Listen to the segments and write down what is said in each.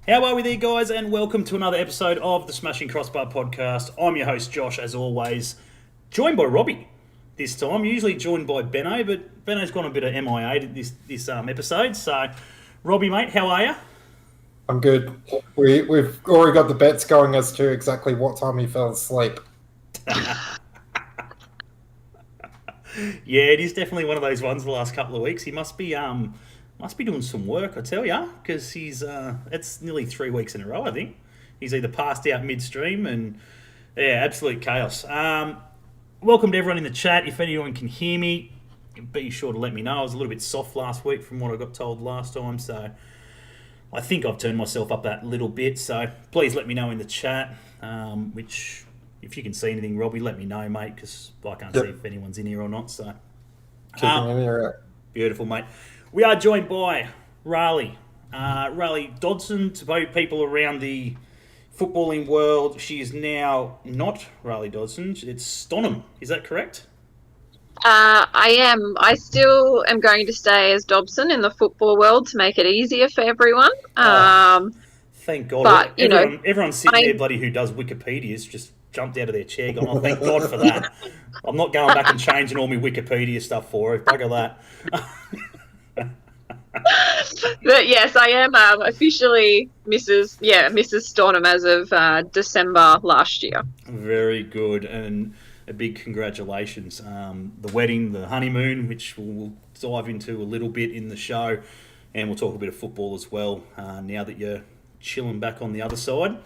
How are we there, guys? And welcome to another episode of the Smashing Crossbar Podcast. I'm your host, Josh, as always, joined by Robbie this time. Usually joined by Benno, but Benno's gone a bit of MIA this episode. So, Robbie, mate, how are you? I'm good. We've already got the bets going as to exactly what time he fell asleep. Yeah, it is definitely one of those ones the last couple of weeks. He must be doing some work, I tell ya, because it's nearly 3 weeks in a row, I think. He's either passed out midstream and, yeah, absolute chaos. Welcome to everyone in the chat. If anyone can hear me, be sure to let me know. I was a little bit soft last week from what I got told last time, so I think I've turned myself up that little bit. So please let me know in the chat, which, if you can see anything, Robbie, let me know, mate, because I can't see if anyone's in here or not. So Keeping an ear out. Beautiful, mate. We are joined by Riley Dodson. To both people around the footballing world, she is now not Riley Dodson. It's Stonham. Is that correct? I am. I still am going to stay as Dobson in the football world to make it easier for everyone. Thank God. But, everyone sitting there, bloody, who does Wikipedia's just jumped out of their chair going, oh, thank God for that. I'm not going back and changing all my Wikipedia stuff for her. Bugger that. But yes, I am officially Mrs. Stonham as of December last year. Very good, and a big congratulations. The wedding, the honeymoon, which we'll dive into a little bit in the show, and we'll talk a bit of football as well, now that you're chilling back on the other side.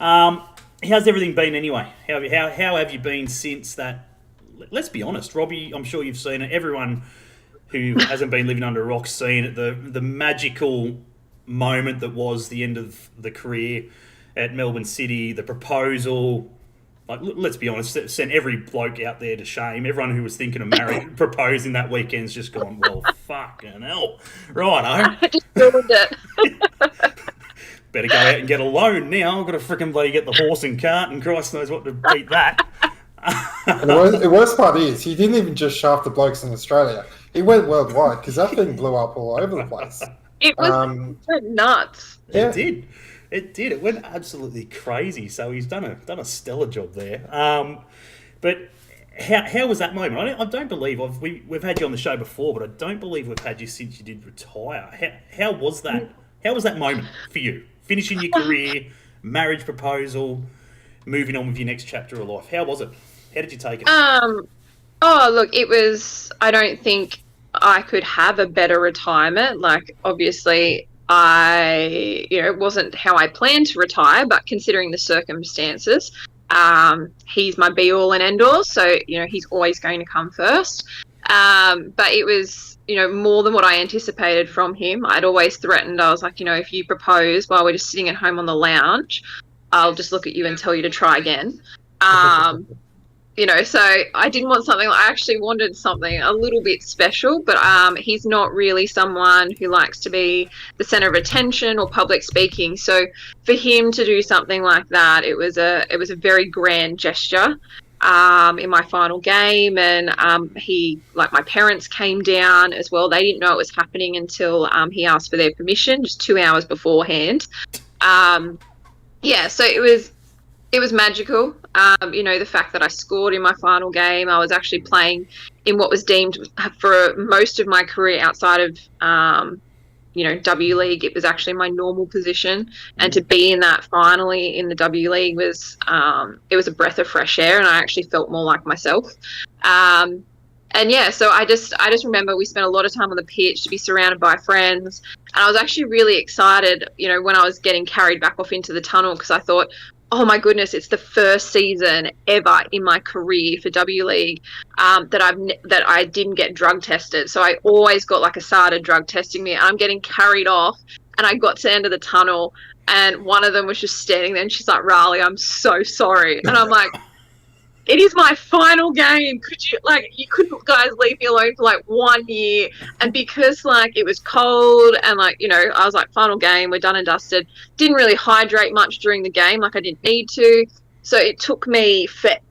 How's everything been anyway? How have you been since that? Let's be honest, Robbie, I'm sure you've seen it. Everyone who hasn't been living under a rock seen it, the magical moment that was the end of the career at Melbourne City, the proposal. Like, let's be honest, it sent every bloke out there to shame. Everyone who was thinking of marrying, proposing that weekend's just gone, well, fucking hell. Righto. I just ruined it. Better go out and get a loan now. I've got to frickin' bloody get the horse and cart, and Christ knows what to beat that. And the worst part is, he didn't even just shaft the blokes in Australia. He went worldwide, because that thing blew up all over the place. It was nuts. Yeah. It did. It went absolutely crazy. So he's done a stellar job there. But how was that moment? I don't believe we've had you on the show before, but I don't believe we've had you since you did retire. How was that? How was that moment for you? Finishing your career, marriage proposal, moving on with your next chapter of life. How was it? How did you take it? Oh, look, it was, I don't think I could have a better retirement. Like, obviously, it wasn't how I planned to retire, but considering the circumstances, he's my be-all and end-all, so, he's always going to come first. But it was, more than what I anticipated from him. I'd always threatened, I was like, if you propose while we're just sitting at home on the lounge, I'll just look at you and tell you to try again. So I didn't want something, I actually wanted something a little bit special, but he's not really someone who likes to be the center of attention or public speaking. So for him to do something like that, it was a very grand gesture in my final game. And my parents came down as well. They didn't know it was happening until he asked for their permission just 2 hours beforehand. So it was magical. The fact that I scored in my final game. I was actually playing in what was deemed for most of my career outside of, W League. It was actually my normal position. And to be in that finally in the W League was a breath of fresh air, and I actually felt more like myself. So I just remember we spent a lot of time on the pitch to be surrounded by friends. And I was actually really excited, when I was getting carried back off into the tunnel, because I thought, oh my goodness, it's the first season ever in my career for W League that I didn't get drug tested. So I always got like a SADA drug testing me. I'm getting carried off, and I got to the end of the tunnel, and one of them was just standing there, and she's like, Riley, I'm so sorry. And I'm like, it is my final game. You couldn't guys leave me alone for 1 year. And because it was cold and I was like, final game, we're done and dusted. Didn't really hydrate much during the game. I didn't need to. So it took me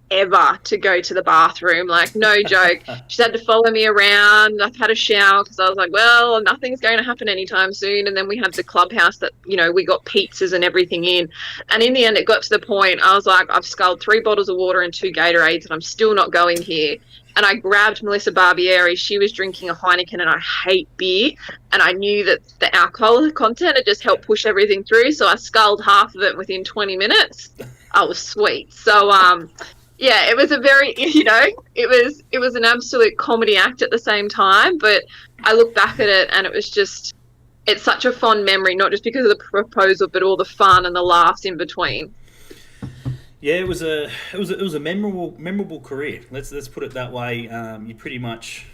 ever to go to the bathroom. Like, no joke. She's had to follow me around. I've had a shower because I was like, well, nothing's going to happen anytime soon. And then we had the clubhouse that, we got pizzas and everything in. And in the end, it got to the point, I was like, I've sculled 3 bottles of water and 2 Gatorades, and I'm still not going here. And I grabbed Melissa Barbieri. She was drinking a Heineken, and I hate beer. And I knew that the alcohol content had just helped push everything through. So I sculled half of it within 20 minutes. I was sweet. So, yeah, it was a very, it was an absolute comedy act at the same time. But I look back at it, and it was just, it's such a fond memory, not just because of the proposal, but all the fun and the laughs in between. Yeah, it was a memorable career. Let's put it that way. You pretty much,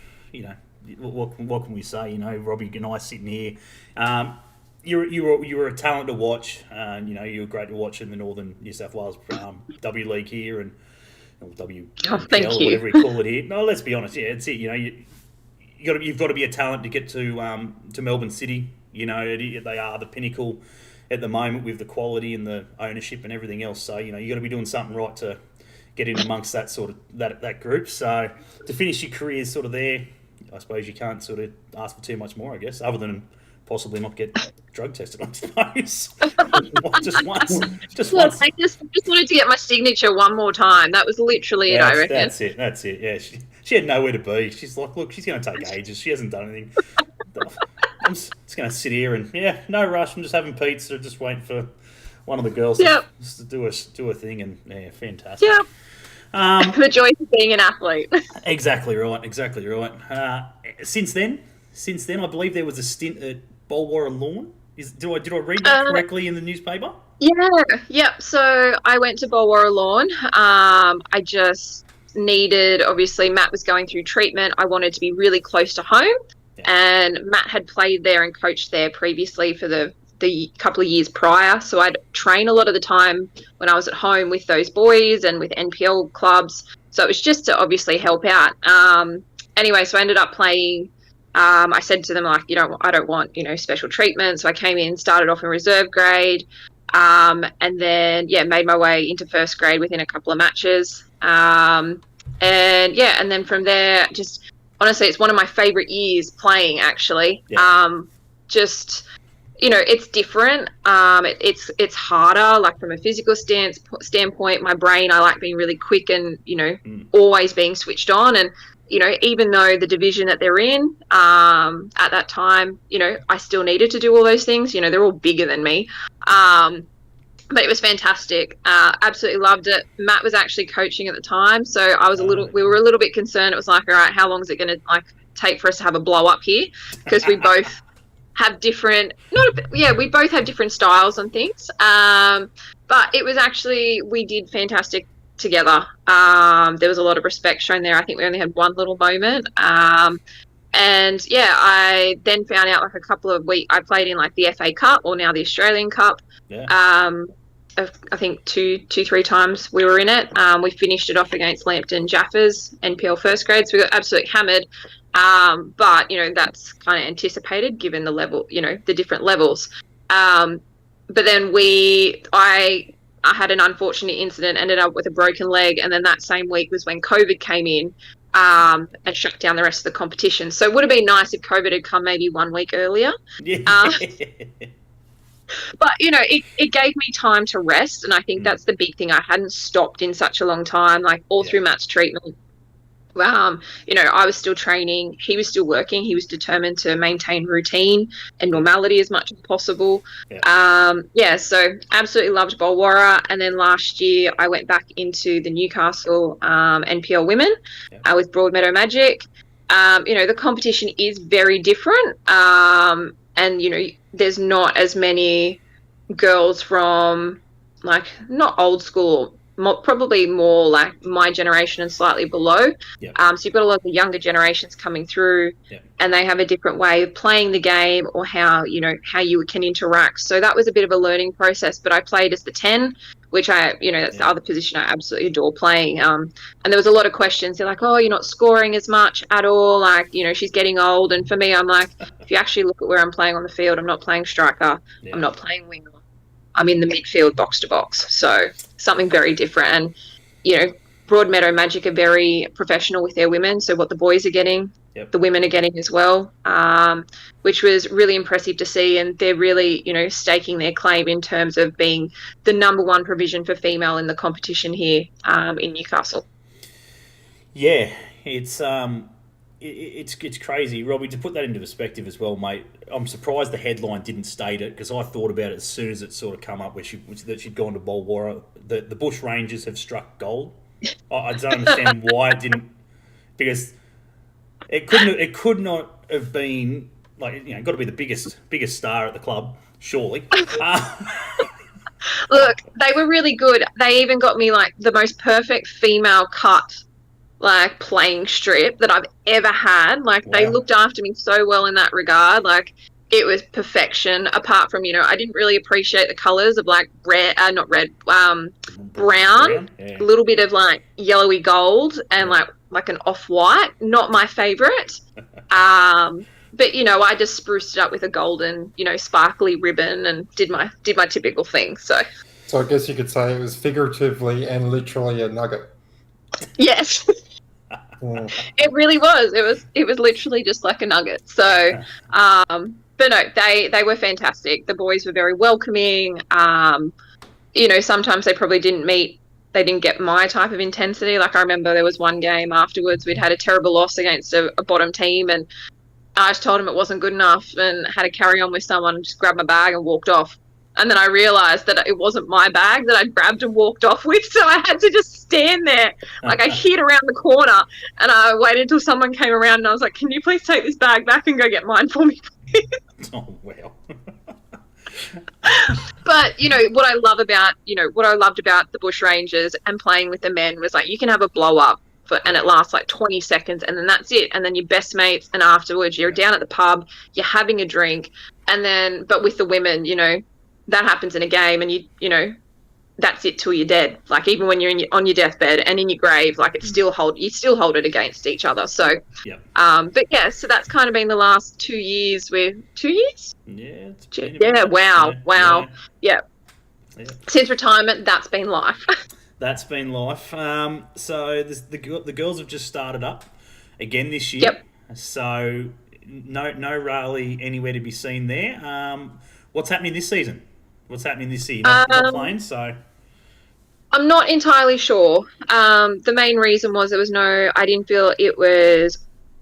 what can we say? Robbie and I sitting here. You were a talent to watch. You were great to watch in the Northern New South Wales W League here and WPL, whatever you call it here. No, let's be honest. Yeah, it's it. You've got to be a talent to get to Melbourne City. They are the pinnacle at the moment with the quality and the ownership and everything else. So you got to be doing something right to get in amongst that sort of that group. So to finish your career sort of there, I suppose you can't sort of ask for too much more, I guess, other than possibly not get drug tested, I suppose. just once. I just wanted to get my signature one more time. That was literally it, I reckon. That's it. Yeah, she had nowhere to be. She's like, look, she's going to take ages. She hasn't done anything. I'm just going to sit here and, no rush. I'm just having pizza, just waiting for one of the girls to do a thing. And, fantastic. Yeah. The joy of being an athlete. Exactly right. Since then, I believe there was a stint at Bulwarra Lawn. Did I read that correctly in the newspaper? Yeah. So I went to Bulwarra Lawn. I just needed, obviously, Matt was going through treatment. I wanted to be really close to home. Yeah. And Matt had played there and coached there previously for the couple of years prior. So I'd train a lot of the time when I was at home with those boys and with NPL clubs. So it was just to obviously help out. Anyway, so I ended up playing. I said to them, like, I don't want, special treatment. So I came in, started off in reserve grade, and then, made my way into first grade within a couple of matches. And then from there, just honestly, it's one of my favorite years playing, actually. Yeah. It's different. It's harder, like from a physical standpoint. My brain, I like being really quick and, always being switched on. And, even though the division that they're in at that time, I still needed to do all those things. They're all bigger than me. But it was fantastic. Absolutely loved it. Matt was actually coaching at the time, so I was we were a little bit concerned. It was like, all right, how long is it going to take for us to have a blow up here? Because we both have different, we both have different styles and things. But it was actually, we did fantastic together. There was a lot of respect shown there. I think we only had one little moment. I then found out a couple of weeks, I played in the FA Cup, or now the Australian Cup. Yeah. I think 3 times we were in it. We finished it off against Lambton Jaffers, NPL first grade, so we got absolutely hammered. But, that's kind of anticipated given the level, the different levels. But then I had an unfortunate incident, ended up with a broken leg, and then that same week was when COVID came in and shut down the rest of the competition. So it would have been nice if COVID had come maybe 1 week earlier. Yeah. But, it gave me time to rest, and I think that's the big thing. I hadn't stopped in such a long time, through Matt's treatment. I was still training. He was still working. He was determined to maintain routine and normality as much as possible. Yeah. So absolutely loved Bulwarra. And then last year I went back into the Newcastle NPL women with Broadmeadow Magic. The competition is very different. And, there's not as many girls from not old school, probably more like my generation and slightly below. Yep. So you've got a lot of the younger generations coming through, and they have a different way of playing the game, or how you can interact. So that was a bit of a learning process, but I played as the 10, which that's the other position I absolutely adore playing. And there was a lot of questions. They're like, oh, you're not scoring as much at all. She's getting old. And for me, I'm like, if you actually look at where I'm playing on the field, I'm not playing striker. I'm not playing winger. I'm in the midfield box to box. So something very different. And, Broadmeadow Magic are very professional with their women. So what the boys are getting, the women are getting as well, which was really impressive to see. And they're really, staking their claim in terms of being the number one provision for female in the competition here in Newcastle. Yeah, it's crazy, Robbie. To put that into perspective as well, mate. I'm surprised the headline didn't state it, because I thought about it as soon as it sort of come up that she'd gone to Bulwara. The Bush Rangers have struck gold. I don't understand why it didn't, because it could not have been like, got to be the biggest star at the club, surely. Look, they were really good. They even got me like the most perfect female cut, like playing strip that I've ever had. Like, they looked after me so well in that regard. Like, it was perfection. Apart from, I didn't really appreciate the colours of like brown, a little bit of like yellowy gold and like an off-white. Not my favourite. But I just spruced it up with a golden, sparkly ribbon and did my typical thing. So I guess you could say it was figuratively and literally a nugget. Yes. It really was. It was literally just like a nugget. So, but no, they were fantastic. The boys were very welcoming. Sometimes they probably they didn't get my type of intensity. Like, I remember there was one game afterwards, we'd had a terrible loss against a bottom team, and I just told them it wasn't good enough and had to carry on with someone and just grabbed my bag and walked off. And then I realised that it wasn't my bag that I'd grabbed and walked off with, so I had to just stand there. Like, I hid around the corner and I waited until someone came around and I was like, can you please take this bag back and go get mine for me, please? Oh, wow. But, what I loved about the Bush Rangers and playing with the men was, like, you can have a blow-up and it lasts like 20 seconds and then that's it. And then you're best mates, and afterwards you're down at the pub, you're having a drink, and then, but with the women, that happens in a game, and you that's it till you're dead. Like, even when you're on your deathbed and in your grave, like, you still hold it against each other. So, but yeah, so that's kind of been the last 2 years. 2 years? Yeah. Wow. Yeah. Since retirement, that's been life. That's been life. So the girls have just started up again this year. Yep. So no rally anywhere to be seen there. What's happening this season? What's happening this year? You're not playing, so... I'm not entirely sure. The main reason was I didn't feel it was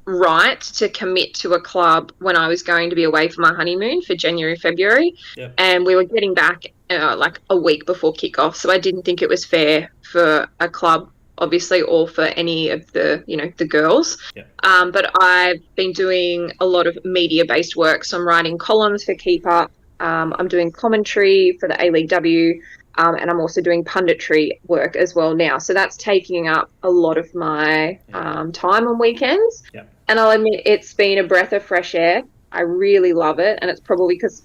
right to commit to a club when I was going to be away for my honeymoon for January, February. Yep. And we were getting back like a week before kickoff. So I didn't think it was fair for a club, obviously, or for any of the, the girls. Yep. But I've been doing a lot of media-based work. So I'm writing columns for Keep Up. I'm doing commentary for the A-League W, and I'm also doing punditry work as well now. So that's taking up a lot of my time on weekends. Yep. And I'll admit, it's been a breath of fresh air. I really love it. And it's probably because,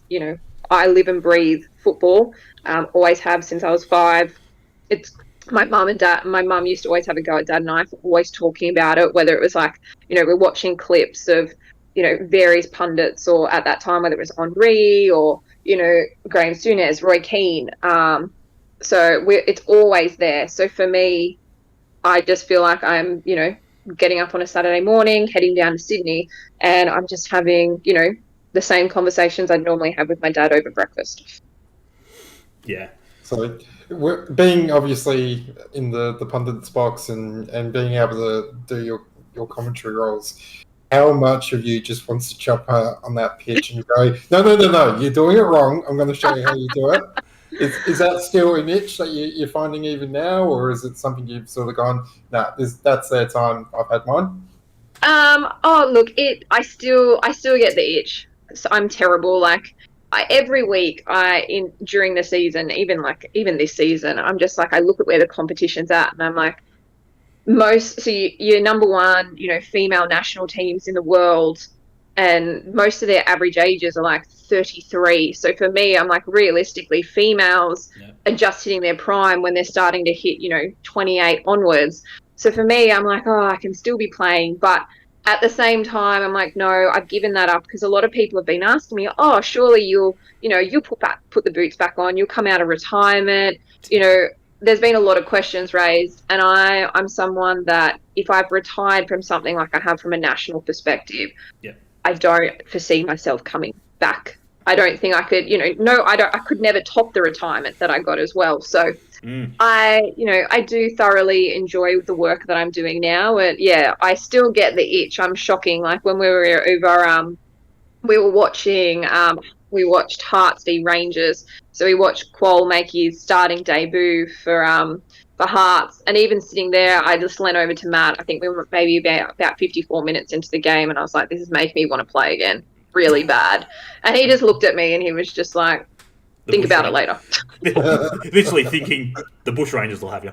I live and breathe football, always have since I was 5. It's my mum and dad. My mum used to always have a go at Dad and I for always talking about it, whether it was like, we're watching clips of, various pundits, or at that time, whether it was Henri or, Graham Souness, Roy Keane. So it's always there. So for me, I just feel like I'm, getting up on a Saturday morning, heading down to Sydney, and I'm just having, the same conversations I'd normally have with my dad over breakfast. Yeah. So being obviously in the pundits box and being able to do your commentary roles, how much of you just wants to jump on that pitch and go, no, you're doing it wrong. I'm going to show you how you do it. Is that still an itch that you're finding even now, or is it something you've sort of gone, that's their time, I've had mine? Oh, look, I still get the itch. So I'm terrible. Like, every week during the season, even this season, I'm just like, I look at where the competition's at, and I'm like, your number one, female national teams in the world, and most of their average ages are like 33. So for me, I'm like, realistically, females are just hitting their prime when they're starting to hit, 28 onwards. So for me, I'm like, oh, I can still be playing. But at the same time, I'm like, no, I've given that up, because a lot of people have been asking me, oh, surely you'll put the boots back on, you'll come out of retirement, there's been a lot of questions raised, and I'm someone that if I've retired from something like I have from a national perspective, I don't foresee myself coming back. I don't think I could, I could never top the retirement that I got as well. So I do thoroughly enjoy the work that I'm doing now. And yeah, I still get the itch. I'm shocking. Like when we were over, we were watching, we watched Hearts v Rangers. So we watched Qual make his starting debut for Hearts, and even sitting there, I just leant over to Matt. I think we were maybe about 54 minutes into the game, and I was like, "This is making me want to play again, really bad." And he just looked at me, and he was just like, "Think about it later." Literally thinking the Bush Rangers will have you.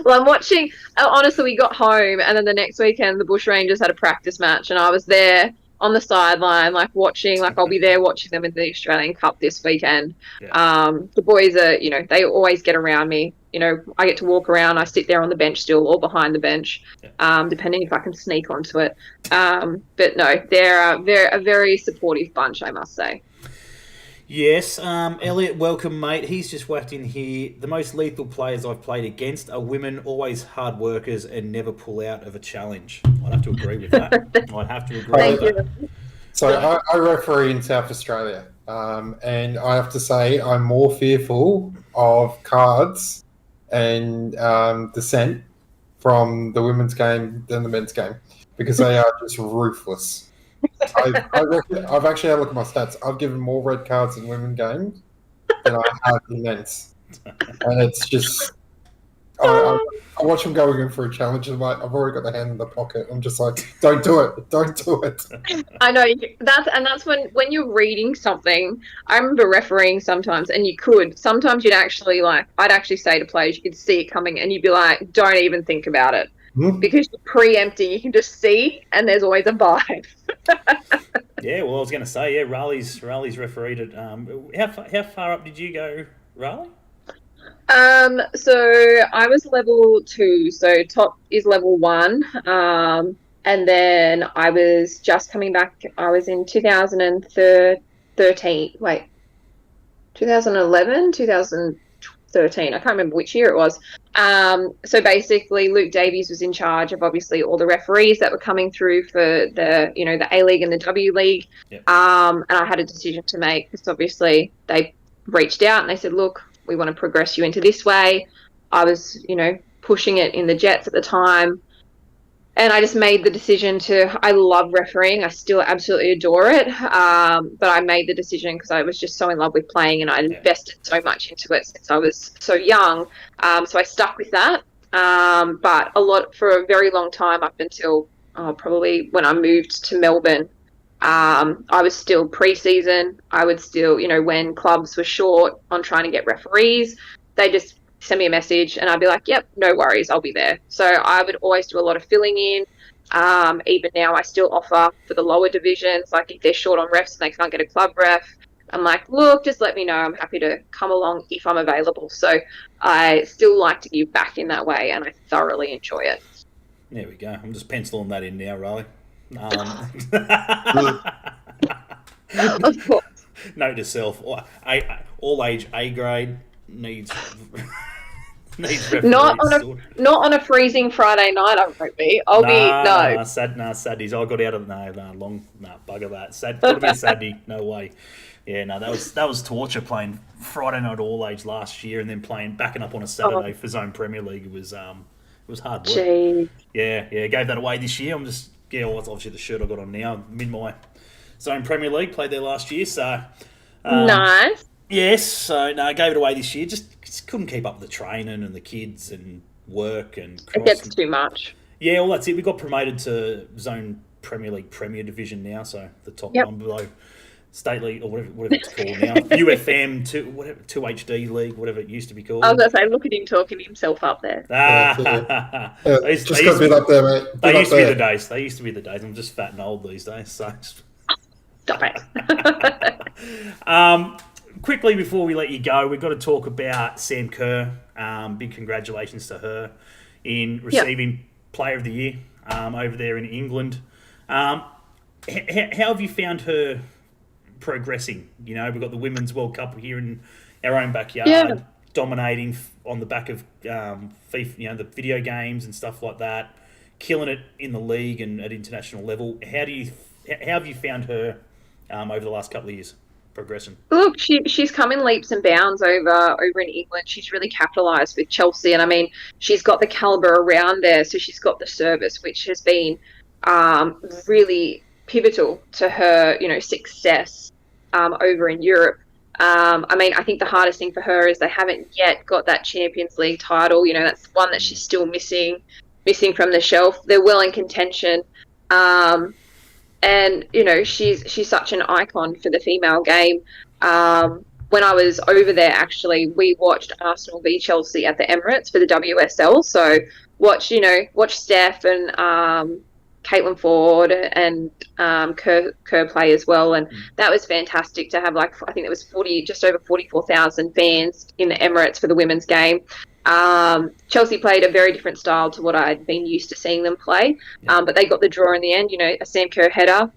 Well, I'm watching. Honestly, we got home, and then the next weekend, the Bush Rangers had a practice match, and I was there on the sideline, like watching. Like I'll be there watching them in the Australian Cup this weekend. The boys are, they always get around me. I get to walk around. I sit there on the bench still, or behind the bench, depending if I can sneak onto it. But no, they're a very supportive bunch, I must say. Yes, Elliot, welcome, mate. He's just whacked in here. The most lethal players I've played against are women, always hard workers, and never pull out of a challenge. I'd have to agree with that. Thank you. So I referee in South Australia, and I have to say I'm more fearful of cards and dissent from the women's game than the men's game because they are just ruthless. I reckon I've actually had a look at my stats. I've given more red cards in women's games than I have in men's, and it's just I watch them going in for a challenge, and I've already got the hand in the pocket. I'm just like, don't do it. I know that's when you're reading something. I remember refereeing sometimes, and sometimes you'd actually I'd actually say to players, you could see it coming, and you'd be like, don't even think about it. Because you're preempting, you can just see, and there's always a vibe. Yeah, well, I was going to say, Raleigh's refereed it. How far up did you go, Raleigh? So I was level 2, so top is level 1, and then I was just coming back. I was in 2013. Wait, 2011, 2013. I can't remember which year it was. So basically, Luke Davies was in charge of obviously all the referees that were coming through for the the A-League and the W League. Yep. And I had a decision to make because obviously they reached out and they said, look, we want to progress you into this way. I was pushing it in the Jets at the time. And I just made the decision I love refereeing. I still absolutely adore it. But I made the decision because I was just so in love with playing and I'd invested so much into it since I was so young. So I stuck with that. But for a very long time, up until probably when I moved to Melbourne, I was still pre-season. I would still, when clubs were short on trying to get referees, they just send me a message and I'd be like, yep, no worries, I'll be there. So I would always do a lot of filling in. Even now I still offer for the lower divisions, like if they're short on refs and they can't get a club ref, I'm like, look, just let me know. I'm happy to come along if I'm available. So I still like to give back in that way and I thoroughly enjoy it. There we go. I'm just penciling that in now, Riley. Of course. Note to self, all age A grade needs not on a freezing Friday night. I won't be. Saturdays. I got out of bugger that. Got to be a Saturday. No way. Yeah, no, that was torture playing Friday night all age last year and then backing up on a Saturday for Zone Premier League. It was hard work. Jeez. Yeah, gave that away this year. It's obviously the shirt I got on now. I'm in my Zone Premier League, played there last year, so nice. Yes, so no, I gave it away this year. Just couldn't keep up with the training and the kids and work and it gets too much. Yeah, well that's it. We got promoted to Zone Premier League Premier Division now, so the top one below State League or whatever it's called now. UFM 2HD League, whatever it used to be called. I was gonna say, look at him talking himself up there. Just got a bit up there, mate. They used to be the days. They used to be the days. I'm just fat and old these days, so stop it. Quickly before we let you go, we've got to talk about Sam Kerr. Big congratulations to her in receiving Player of the Year over there in England. How have you found her progressing? We've got the Women's World Cup here in our own backyard. dominating on the back of FIFA, the video games and stuff like that, killing it in the league and at international level. How have you found her over the last couple of years progressing? Look, she's come in leaps and bounds over in England. She's really capitalised with Chelsea, and I mean, she's got the calibre around there. So she's got the service, which has been really pivotal to her, success over in Europe. I mean, I think the hardest thing for her is they haven't yet got that Champions League title. That's one that she's still missing from the shelf. They're well in contention. And she's such an icon for the female game. When I was over there, actually, we watched Arsenal v Chelsea at the Emirates for the WSL. So watch Steph and Caitlin Ford and Kerr play as well, and that was fantastic to have. I think it was just over 44,000 fans in the Emirates for the women's game. Chelsea played a very different style to what I'd been used to seeing them play, but they got the draw in the end. A Sam Kerr header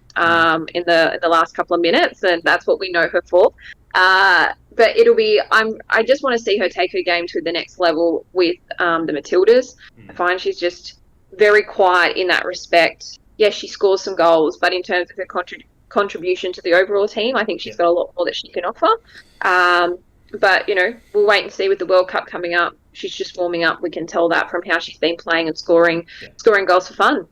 in the last couple of minutes, and that's what we know her for. But it'll be. I just want to see her take her game to the next level with the Matildas. I find she's just very quiet in that respect. Yes, she scores some goals, but in terms of her contribution to the overall team, I think she's got a lot more that she can offer. But, we'll wait and see with the World Cup coming up. She's just warming up. We can tell that from how she's been playing and scoring goals for fun.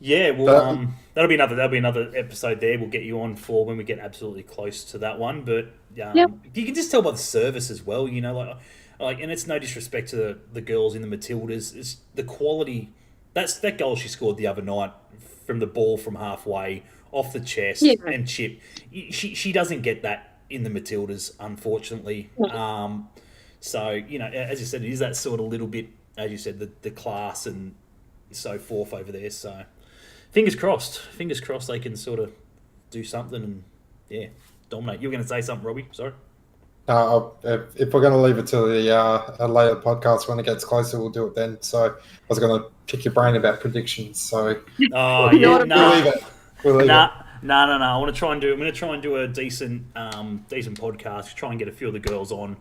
Yeah, well, that'll be another episode there. We'll get you on for when we get absolutely close to that one. But you can just tell by the service as well, and it's no disrespect to the girls in the Matildas. It's the quality. That goal she scored the other night from the ball from halfway, off the chest and chip. She doesn't get that in the Matildas, unfortunately. So, as you said, it is that sort of little bit, as you said, the class and so forth over there. So fingers crossed they can sort of do something and, dominate. You were going to say something, Robbie? Sorry. If we're going to leave it to the later podcast when it gets closer, we'll do it then. So I was going to pick your brain about predictions. So we'll leave it. No. I'm going to try and do a decent podcast. Try and get a few of the girls on,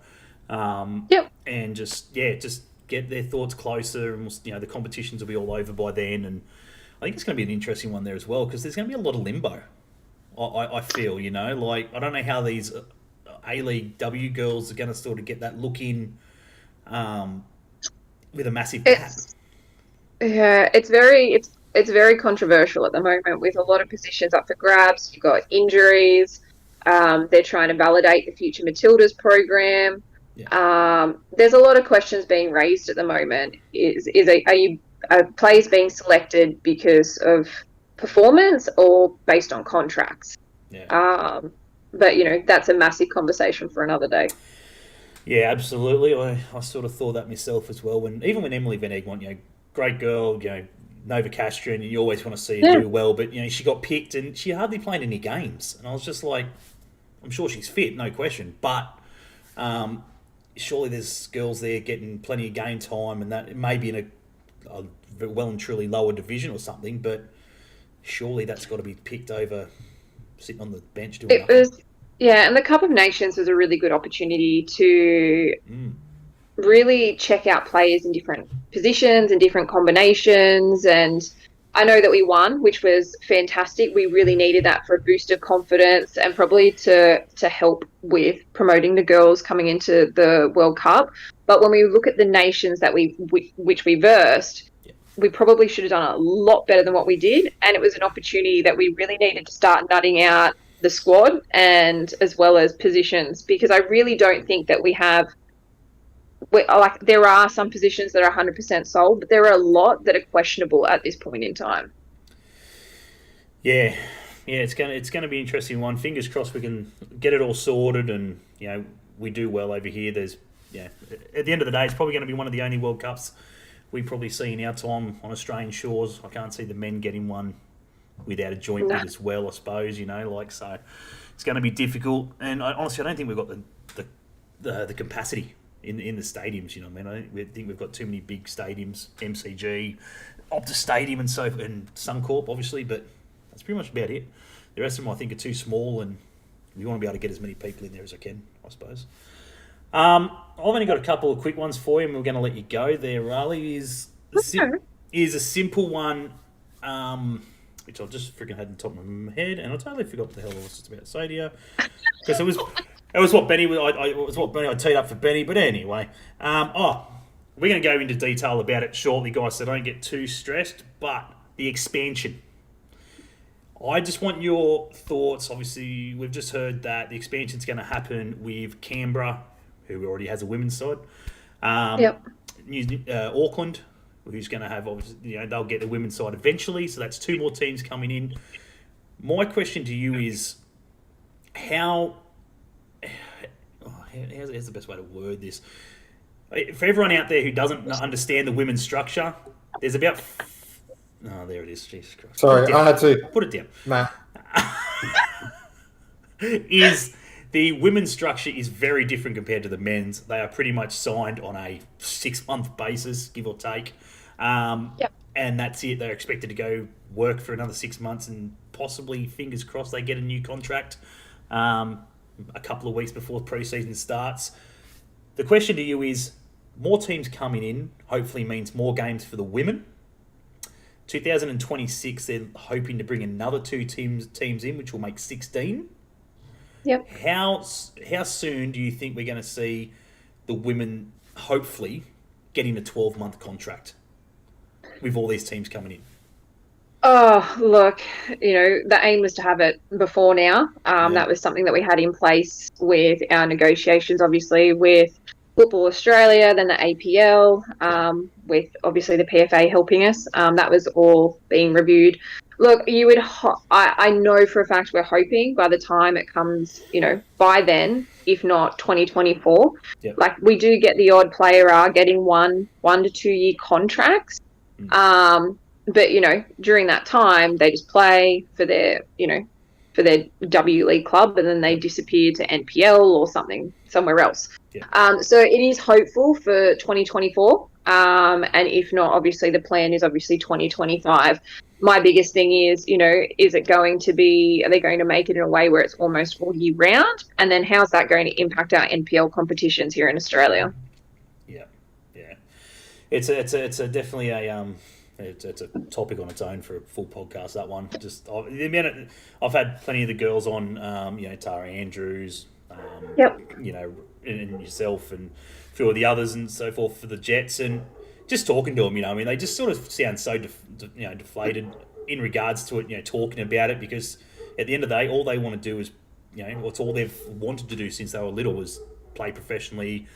and just get their thoughts closer. And the competitions will be all over by then. And I think it's going to be an interesting one there as well because there's going to be a lot of limbo. I feel I don't know how these A-League W girls are going to sort of get that look in with a massive gap. It's very controversial at the moment with a lot of positions up for grabs. You've got injuries. They're trying to validate the future Matildas program. There's a lot of questions being raised at the moment. Are players being selected because of performance or based on contracts? But, that's a massive conversation for another day. Yeah, absolutely. I sort of thought that myself as well. Even when Emily Van Egg won, great girl, Nova Castrian, you always want to see her do well. But, she got picked and she hardly played any games. And I was just like, I'm sure she's fit, no question. But surely there's girls there getting plenty of game time and that it may be in a well and truly lower division or something. But surely that's got to be picked over sitting on the bench doing nothing. And the Cup of Nations was a really good opportunity to really check out players in different positions and different combinations. And I know that we won, which was fantastic. We really needed that for a boost of confidence and probably to help with promoting the girls coming into the World Cup. But when we look at the nations that which we versed, we probably should have done a lot better than what we did. And it was an opportunity that we really needed to start nutting out the squad and as well as positions, because I really don't think that we have, there are some positions that are 100% sold, but there are a lot that are questionable at this point in time. Yeah, it's going to be an interesting one. Fingers crossed we can get it all sorted and, we do well over here. At the end of the day, it's probably going to be one of the only World Cups we probably see in our time on Australian shores. I can't see the men getting one without a joint bid as well, I suppose, so it's going to be difficult. And honestly, I don't think we've got the capacity in the stadiums, I think we've got too many big stadiums, MCG, Optus Stadium and Suncorp, obviously, but that's pretty much about it. The rest of them, I think, are too small, and we want to be able to get as many people in there as I can, I suppose. I've only got a couple of quick ones for you, and we're going to let you go there, Riley. Is a simple one, which I just freaking had on top of my head, and I totally forgot what the hell I was just about to say to you, because it was what Benny it was what Benny I teed up for Benny. But anyway, we're going to go into detail about it shortly, guys, so don't get too stressed. But the expansion. I just want your thoughts. Obviously, we've just heard that the expansion is going to happen with Canberra, who already has a women's side. Auckland, who's going to have, obviously, they'll get the women's side eventually. So that's 2 more teams coming in. My question to you is, how's the best way to word this? For everyone out there who doesn't understand the women's structure, there's about... Oh, there it is. Jesus Christ. Sorry, I had to... Put it down. Nah. Is the women's structure is very different compared to the men's. They are pretty much signed on a 6-month basis, give or take. And that's it. They're expected to go work for another 6 months and possibly, fingers crossed, they get a new contract a couple of weeks before pre-season starts. The question to you is, more teams coming in hopefully means more games for the women. 2026, they're hoping to bring another 2 teams in, which will make 16. Yep. How soon do you think we're going to see the women, hopefully, getting a 12-month contract with all these teams coming in? Oh, look, the aim was to have it before now. That was something that we had in place with our negotiations, obviously, with Football Australia, then the APL, with obviously the PFA helping us. That was all being reviewed. Look, I know for a fact we're hoping by the time it comes, by then, if not 2024, like we do get the odd player are getting 1 to 2 year contracts. But, during that time, they just play for their, for their W League club, and then they disappear to NPL or somewhere else. So it is hopeful for 2024. And if not, obviously the plan is obviously 2025. My biggest thing is, is it going to be, are they going to make it in a way where it's almost all year round? And then how's that going to impact our NPL competitions here in Australia? Yeah. It's definitely it's a topic on its own for a full podcast, that one. Just I've had plenty of the girls on, Tara Andrews, and yourself and a few of the others and so forth for the Jets, and just talking to them, they just sort of sound so deflated in regards to it, talking about it, because at the end of the day, all they want to do is, it's all they've wanted to do since they were little was play professionally,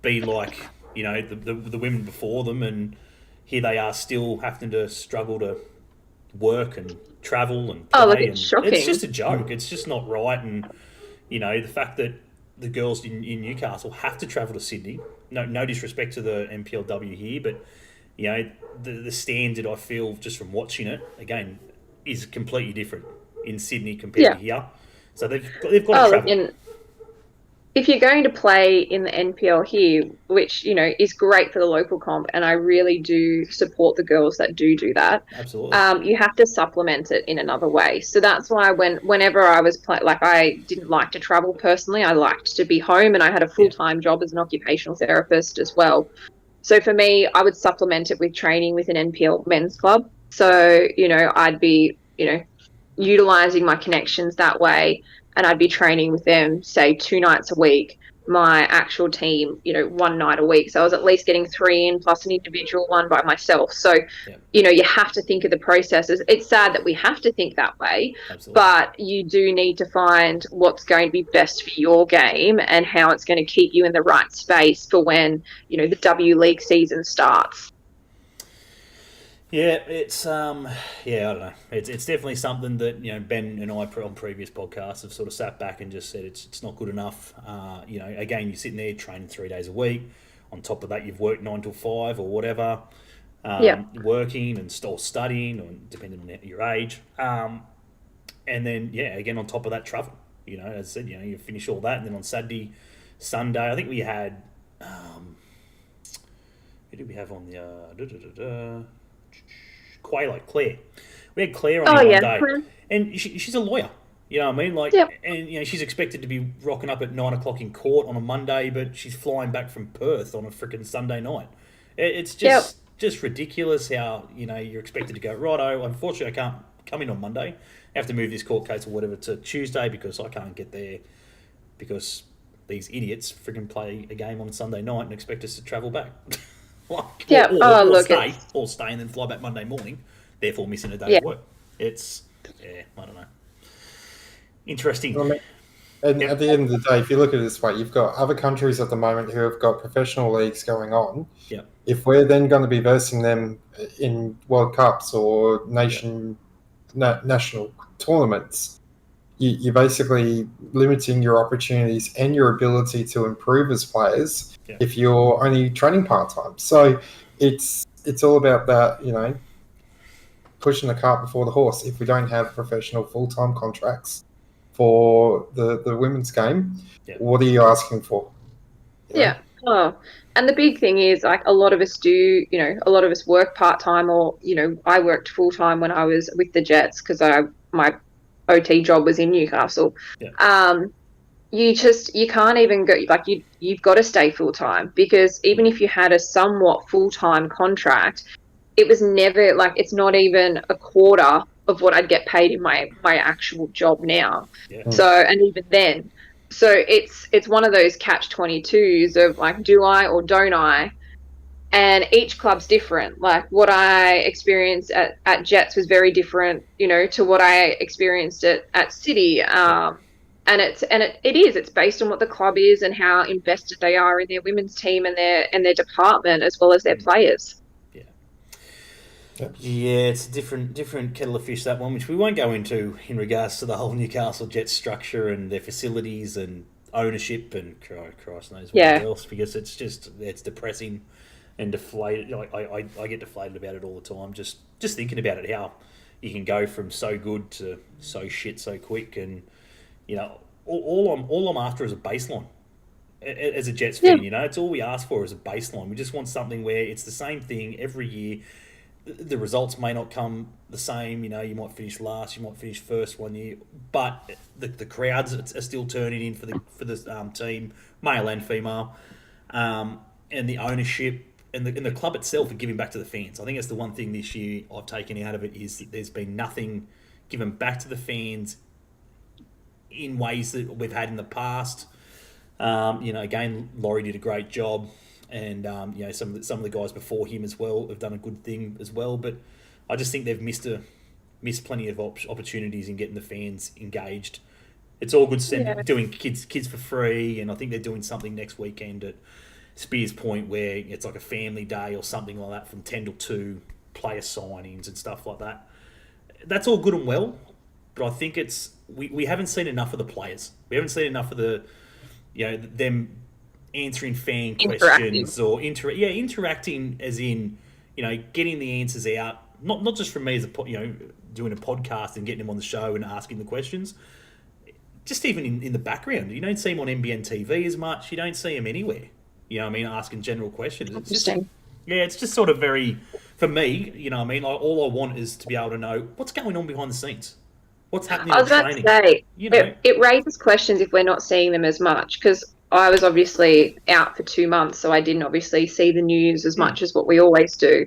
be like, the women before them, and here they are still having to struggle to work and travel and play. Look, it's shocking. It's just a joke. It's just not right. And, the fact that the girls in Newcastle have to travel to Sydney, no disrespect to the NPLW here, but, the standard, I feel, just from watching it, again, is completely different in Sydney compared to here. So they've got to travel. If you're going to play in the NPL here, which, is great for the local comp, and I really do support the girls that do that. Absolutely. You have to supplement it in another way. So that's why whenever I was I didn't like to travel personally. I liked to be home, and I had a full-time job as an occupational therapist as well. So for me, I would supplement it with training with an NPL men's club. So, I'd be, utilising my connections that way. And I'd be training with them, say, 2 nights a week, my actual team, 1 night a week. So I was at least getting 3 in plus an individual one by myself. So, you have to think of the processes. It's sad that we have to think that way, but you do need to find what's going to be best for your game and how it's going to keep you in the right space for when, the W League season starts. Yeah, it's I don't know. It's definitely something that Ben and I on previous podcasts have sort of sat back and just said it's not good enough. Again, you're sitting there training 3 days a week. On top of that, you've worked 9 till 5 or whatever. Working and still studying, or depending on your age. And then again on top of that, travel. As I said, you finish all that, and then on Saturday, Sunday, I think we had. Who did we have on the? Claire. We had Claire on one day, and she's a lawyer. You know what I mean? Like, Yep. and she's expected to be rocking up at 9 o'clock in court on a Monday, but she's flying back from Perth on a freaking Sunday night. It's just ridiculous how you're expected to go, righto. Unfortunately, I can't come in on Monday. I have to move this court case or whatever to Tuesday because I can't get there because these idiots freaking play a game on Sunday night and expect us to travel back. Or stay and then fly back Monday morning, therefore missing a day of work. It's I don't know. Interesting. And at the end of the day, if you look at it this way, you've got other countries at the moment who have got professional leagues going on. Yeah. If we're then going to be versing them in World Cups or national tournaments, you're basically limiting your opportunities and your ability to improve as players if you're only training part-time. So it's all about that, pushing the cart before the horse. If we don't have professional full-time contracts for the women's game, what are you asking for? Yeah. Oh, and the big thing is, like, a lot of us do, a lot of us work part-time, or, I worked full-time when I was with the Jets because my OT job was in Newcastle. Yeah. You can't even go, like, you've got to stay full-time, because even if you had a somewhat full-time contract, it was never, like, it's not even a quarter of what I'd get paid in my actual job now. Yeah. So, and even then, so it's one of those catch-22s of, like, do I or don't I? And each club's different. Like, what I experienced at Jets was very different, to what I experienced at City. And it's based on what the club is and how invested they are in their women's team and their department, as well as their players. Yeah, it's a different kettle of fish, that one, which we won't go into in regards to the whole Newcastle Jets structure and their facilities and ownership and Christ knows what else, because it's depressing and deflated. Like, I get deflated about it all the time. Just thinking about it, how you can go from so good to so shit so quick, and all I'm after is a baseline. As a Jets fan, it's all we ask for is a baseline. We just want something where it's the same thing every year. The results may not come the same. You might finish last, you might finish first one year, but the crowds are still turning in for the team, male and female, and the ownership and the club itself are giving back to the fans. I think that's the one thing this year I've taken out of it, is that there's been nothing given back to the fans in ways that we've had in the past. Again, Laurie did a great job. And some of the guys before him as well have done a good thing as well. But I just think they've missed plenty of opportunities in getting the fans engaged. It's all good doing kids for free, and I think they're doing something next weekend at Spears Point where it's like a family day or something like that from 10 till 2, player signings and stuff like that. That's all good and well, but I think we haven't seen enough of the players. We haven't seen enough of them answering fan questions or interacting, as in getting the answers out, not just from me as doing a podcast and getting them on the show and asking the questions, just even in the background. You don't see them on NBN TV as much. You don't see them anywhere, asking general questions. It's just sort of very, for me, like, all I want is to be able to know what's going on behind the scenes, what's happening in training. I was about to say, it raises questions if we're not seeing them as much, because I was obviously out for 2 months, so I didn't obviously see the news as much as what we always do.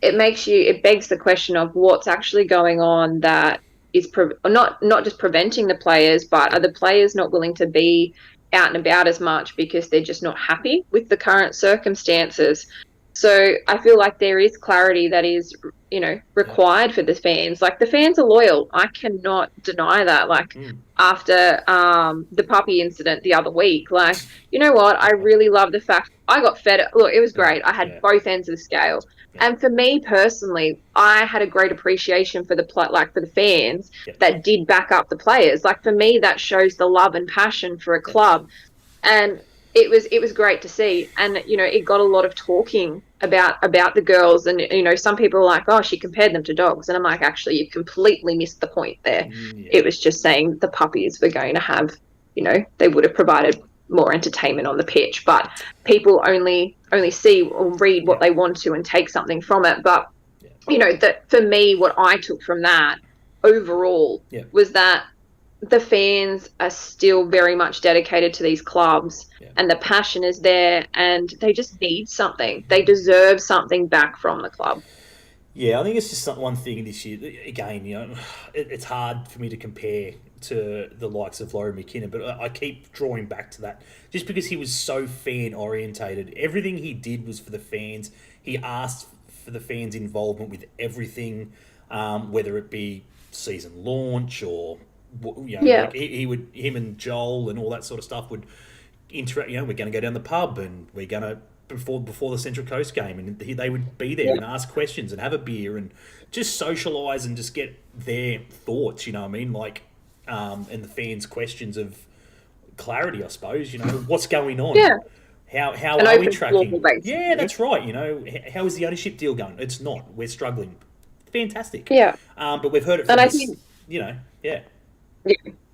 It begs the question of what's actually going on that is not just preventing the players, but are the players not willing to be out and about as much because they're just not happy with the current circumstances? So I feel like there is clarity that is, required for the fans. Like, the fans are loyal. I cannot deny that. Like, after the puppy incident the other week, like, you know what? I really love the fact I got fed. Look, it was great. I had both ends of the scale. And for me personally, I had a great appreciation for for the fans that did back up the players. Like, for me, that shows the love and passion for a club. And it was great to see, and it got a lot of talking about the girls, and some people are like, oh, she compared them to dogs, and I'm like, actually, you completely missed the point there. It was just saying the puppies were going to have, they would have provided more entertainment on the pitch, but people only see or read what they want to and take something from it. But that, for me, what I took from that overall was that the fans are still very much dedicated to these clubs, and the passion is there, and they just need something. They deserve something back from the club. Yeah, I think it's just one thing this year. Again, it's hard for me to compare to the likes of Laurie McKinnon, but I keep drawing back to that just because he was so fan orientated. Everything he did was for the fans. He asked for the fans' involvement with everything, whether it be season launch or like him and Joel and all that sort of stuff would interact. We're going to go down the pub and we're going to before the Central Coast game, and they would be there and ask questions and have a beer and just socialise and just get their thoughts. You know what I mean? Like, and the fans' questions of clarity, I suppose. What's going on? Yeah. How are we tracking? Yeah, that's right. How is the ownership deal going? It's not. We're struggling. Fantastic. Yeah. But we've heard it from yeah. Yeah.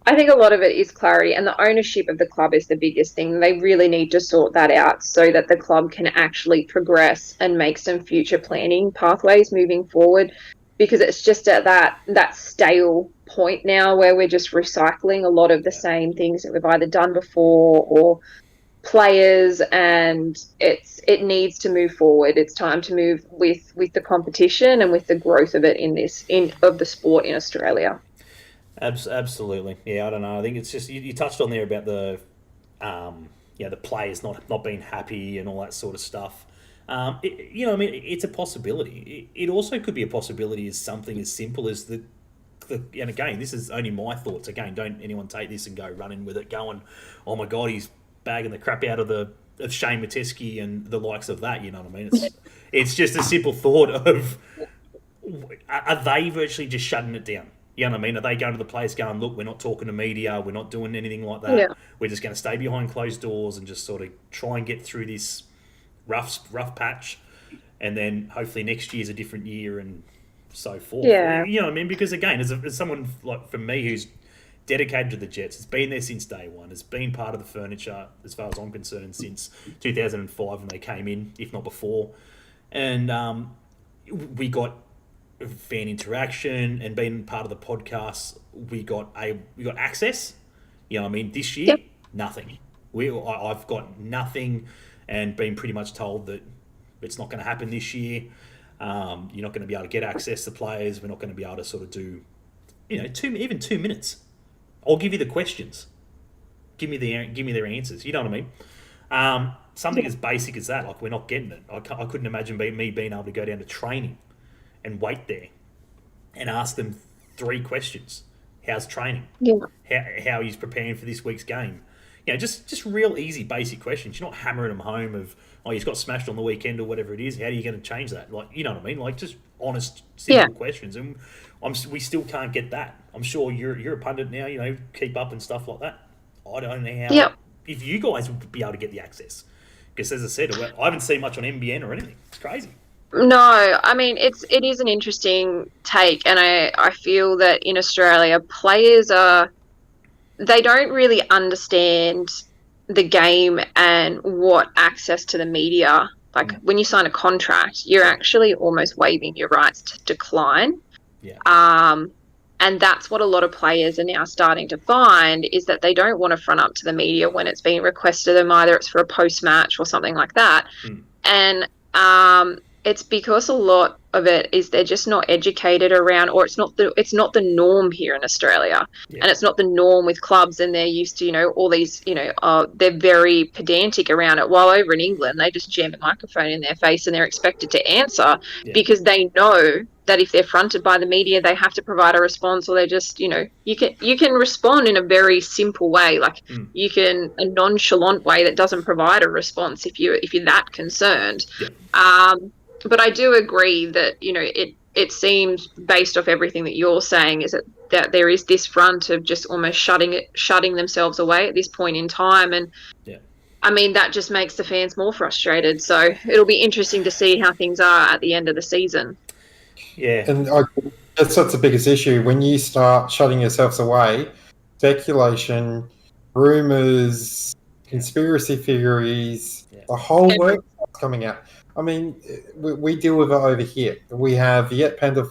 I think a lot of it is clarity, and the ownership of the club is the biggest thing. They really need to sort that out so that the club can actually progress and make some future planning pathways moving forward, because it's just at that stale point now where we're just recycling a lot of the same things that we've either done before or players, and it needs to move forward. It's time to move with the competition and with the growth of it of the sport in Australia. Absolutely. Yeah, I don't know. I think it's just you touched on there about the the players not being happy and all that sort of stuff. It's a possibility. It also could be a possibility as something as simple as the and again, this is only my thoughts. Again, don't anyone take this and go running with it, going, oh my God, he's bagging the crap out of Shane Mateski and the likes of that. You know what I mean? It's just a simple thought of, are they virtually just shutting it down? You know what I mean? Are they going to the players going, look, we're not talking to media, we're not doing anything like that. Yeah. We're just going to stay behind closed doors and just sort of try and get through this rough patch, and then hopefully next year's a different year and so forth. Yeah. You know what I mean? Because again, as someone like from me who's dedicated to the Jets, it's been there since day one. It's been part of the furniture, as far as I'm concerned, since 2005 when they came in, if not before. And we got fan interaction, and being part of the podcast, we got access. You know what I mean? This year, nothing. I've got nothing, and been pretty much told that it's not going to happen this year. You're not going to be able to get access to players. We're not going to be able to sort of do, even 2 minutes. I'll give you the questions. Give me their answers. You know what I mean? Something as basic as that, like we're not getting it. I couldn't imagine me being able to go down to training and wait there and ask them 3 questions. How's training? Yeah. How he's preparing for this week's game? Just real easy, basic questions. You're not hammering them home of, oh, he's got smashed on the weekend or whatever it is. How are you going to change that? Like, you know what I mean? Like, just honest, simple questions. And we still can't get that. I'm sure you're a pundit now, keep up and stuff like that. I don't know how, if you guys would be able to get the access. Because as I said, I haven't seen much on NBN or anything. It's crazy. No, I mean, it is an interesting take, and I feel that in Australia, players they don't really understand the game and what access to the media. Like, when you sign a contract, you're actually almost waiving your rights to decline. Yeah. And that's what a lot of players are now starting to find, is that they don't want to front up to the media when it's being requested of them, either it's for a post-match or something like that. And it's because a lot of it is they're just not educated around, or it's not the norm here in Australia, and it's not the norm with clubs, and they're used to all these they're very pedantic around it. While over in England, they just jam a microphone in their face and they're expected to answer because they know that if they're fronted by the media, they have to provide a response, or they're just you can respond in a very simple way, like a nonchalant way that doesn't provide a response if you're that concerned. But I do agree that, it seems, based off everything that you're saying, is that there is this front of just almost shutting themselves away at this point in time. And I mean, that just makes the fans more frustrated. So it'll be interesting to see how things are at the end of the season. Yeah. And that's the biggest issue. When you start shutting yourselves away, speculation, rumours, conspiracy theories, the whole work coming out. I mean, we deal with it over here. We have Piet van der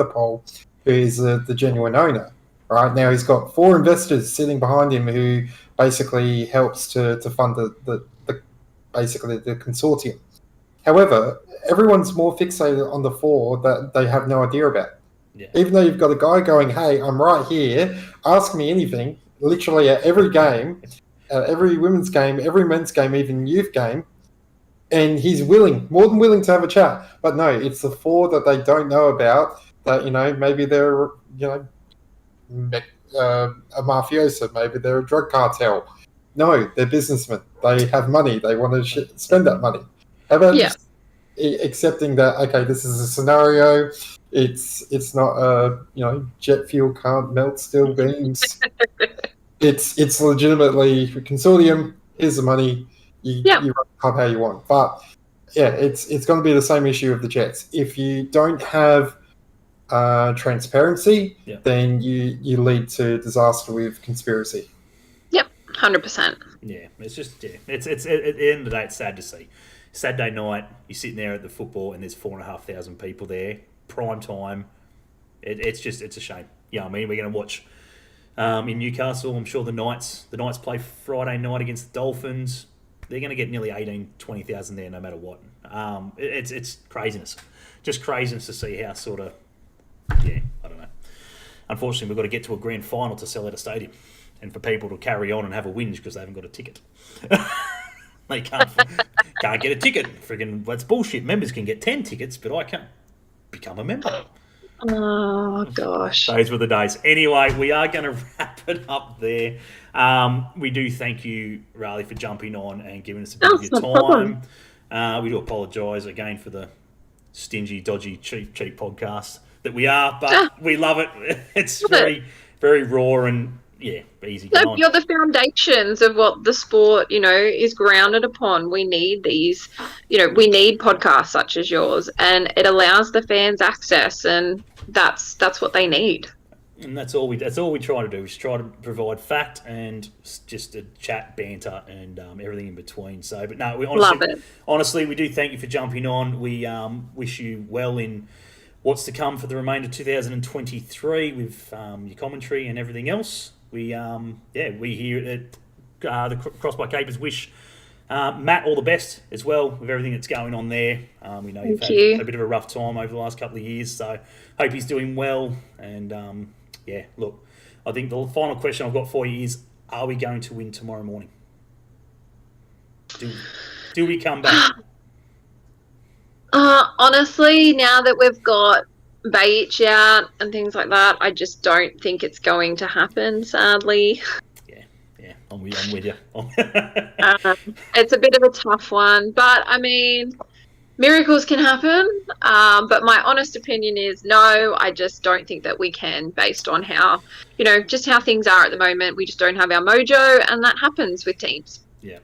Pol, who is the genuine owner. Right now, he's got 4 investors sitting behind him who basically helps to fund the basically the consortium. However, everyone's more fixated on the 4 that they have no idea about. Yeah. Even though you've got a guy going, "Hey, I'm right here. Ask me anything." Literally at every game, every women's game, every men's game, even youth game, and he's more than willing to have a chat. But no, it's the 4 that they don't know about. That maybe they're a mafioso, maybe they're a drug cartel. No, they're businessmen. They have money. They want to spend that money. How about just accepting that? Okay, this is a scenario. It's not jet fuel can't melt steel beams. It's legitimately a consortium. Here's the money. You run the club how you want. But yeah, it's going to be the same issue of the Jets. If you don't have transparency, then you lead to disaster with conspiracy. 100%. Yeah, it's just it's at the end of the day, it's sad to see. Saturday night, you're sitting there at the football, and there's 4,500 people there, prime time. It's a shame. Yeah, I mean, we're going to watch in Newcastle. I'm sure the Knights play Friday night against the Dolphins. They're going to get nearly 20,000 there, no matter what. It's craziness, just craziness to see how sort of I don't know. Unfortunately, we've got to get to a grand final to sell out a stadium, and for people to carry on and have a whinge because they haven't got a ticket. They can't get a ticket. Friggin', that's bullshit. Members can get 10 tickets, but I can't become a member. Oh, gosh. Those were the days. Anyway, we are going to wrap it up there. We do thank you, Riley, for jumping on and giving us a bit of your time. We do apologise again for the stingy, dodgy, cheap podcast that we are, but we love it. It's very, very raw and easy going. You're the foundations of what the sport, is grounded upon. We need these, we need podcasts such as yours, and it allows the fans access, and that's what they need. And that's all we try to do, is try to provide fact and just a chat, banter, and everything in between. So, but no, we honestly, we do thank you for jumping on. We wish you well in what's to come for the remainder of 2023 with your commentary and everything else. We here at the Crossbar Capers wish Matt all the best as well with everything that's going on there. We know you've had a bit of a rough time over the last couple of years, so hope he's doing well. And look, I think the final question I've got for you is: are we going to win tomorrow morning? Do we come back? Honestly, now that we've got Bayic out and things like that, I just don't think it's going to happen, sadly. Yeah, I'm with you. It's a bit of a tough one, but I mean, miracles can happen. But my honest opinion is no, I just don't think that we can, based on how, just how things are at the moment. We just don't have our mojo, and that happens with teams. Yeah,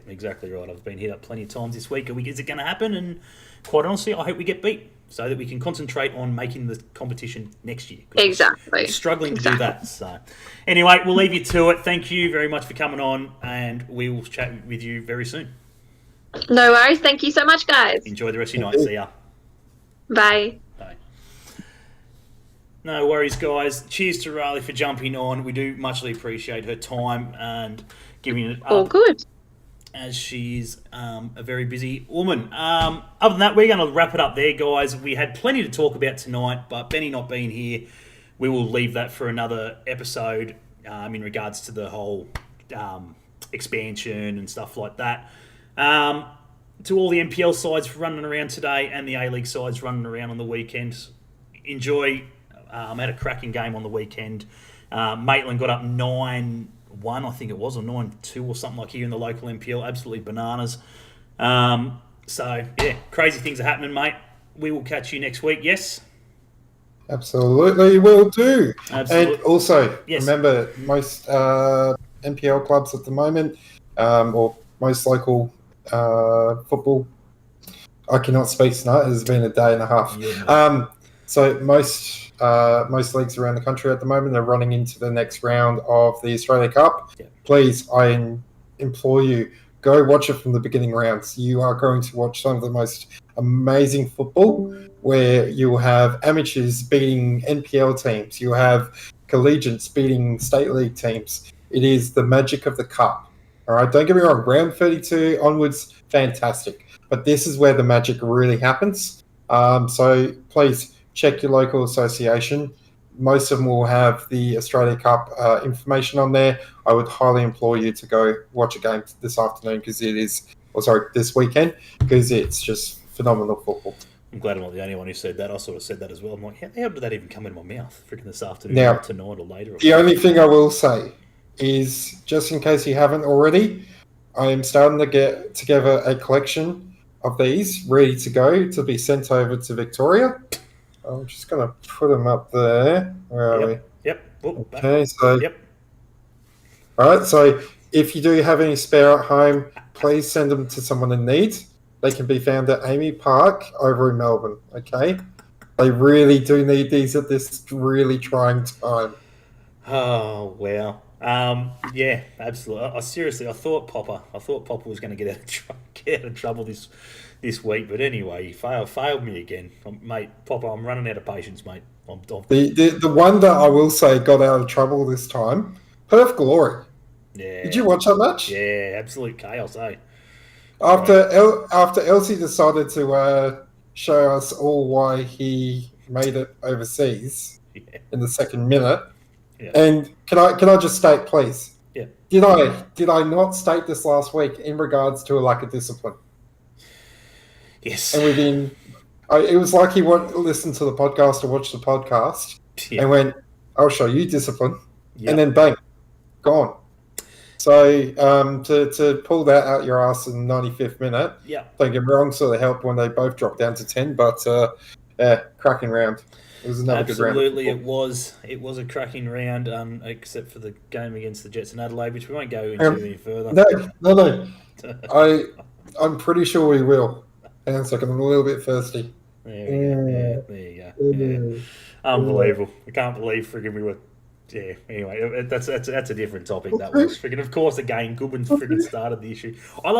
exactly right. I've been hit up plenty of times this week. Is it going to happen? And quite honestly, I hope we get beat so that we can concentrate on making the competition next year. Exactly. We're struggling to do that. So, anyway, we'll leave you to it. Thank you very much for coming on, and we will chat with you very soon. No worries. Thank you so much, guys. Enjoy the rest of your night. See ya. Bye. Bye. No worries, guys. Cheers to Riley for jumping on. We do muchly appreciate her time and giving it up. All good. As she's a very busy woman. Other than that, we're going to wrap it up there, guys. We had plenty to talk about tonight, but Benny not being here, we will leave that for another episode in regards to the whole expansion and stuff like that. To all the NPL sides running around today and the A-League sides running around on the weekend, enjoy. I had a cracking game on the weekend. Maitland got up 9-1, I think it was, or 9-2 or something like here in the local NPL. Absolutely bananas. Crazy things are happening, mate. We will catch you next week, yes? Absolutely will do. Absolutely. And also, remember, most NPL clubs at the moment, or most local football, I cannot speak tonight. It has been a day and a half. Yeah. So most leagues around the country at the moment are running into the next round of the Australia Cup. Yeah. Please, I implore you, go watch it from the beginning rounds. You are going to watch some of the most amazing football where you'll have amateurs beating NPL teams, you'll have collegiates beating state league teams. It is the magic of the cup. All right, don't get me wrong, round 32 onwards, fantastic. But this is where the magic really happens. So please check your local association. Most of them will have the Australia Cup information on there. I would highly implore you to go watch a game this afternoon this weekend, because it's just phenomenal football. I'm glad I'm not the only one who said that. I sort of said that as well. I'm like, how did that even come in my mouth? Freaking this afternoon, Now, or tonight, or later. The only thing I will say is, just in case you haven't already, I am starting to get together a collection of these ready to go to be sent over to Victoria. I'm just going to put them up there. Where are we? Yep. Oh, Okay, so... Yep. All right, so if you do have any spare at home, please send them to someone in need. They can be found at Amy Park over in Melbourne, okay? They really do need these at this really trying time. Oh, wow. Yeah, absolutely. I thought Popper was going to get out of trouble this week, but anyway, he failed me again, mate. Popper, I'm running out of patience, mate. The one that I will say got out of trouble this time, Perth Glory. Yeah. Did you watch that match? Yeah, absolute chaos, eh? After Elsie decided to show us all why he made it overseas in the second minute. Yeah. And can I just state, please? Yeah. Did I not state this last week in regards to a lack of discipline? Yes. And it was like he listened to the podcast or watched the podcast and went, "I'll show you discipline," and then bang, gone. So to pull that out your ass in the 95th minute, don't get me wrong, sort of helped when they both dropped down to 10, but cracking round. It was another good round. Absolutely, it was a cracking round, except for the game against the Jets in Adelaide, which we won't go into any further. No. I'm pretty sure we will. Hang on a second, I'm a little bit thirsty. There you go. Yeah. Unbelievable. I can't believe friggin' we were... Yeah, anyway, that's a different topic. That was freaking. Of course, again, Goodwin's freaking started the issue. I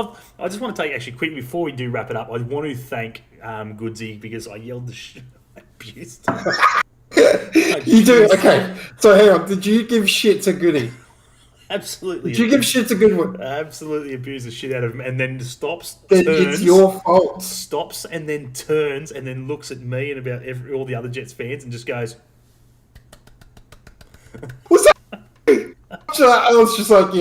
just want to take, actually, quickly, before we do wrap it up, I want to thank Goodsy, because I yelled the shit. I abused him. You do? Okay. So hang on, did you give shit to Goody? Absolutely. Did you give shit to Goodwin? Absolutely abused the shit out of him, and then turns. It's your fault. Stops and then turns and then looks at me and about all the other Jets fans and just goes... What's that? I was just like,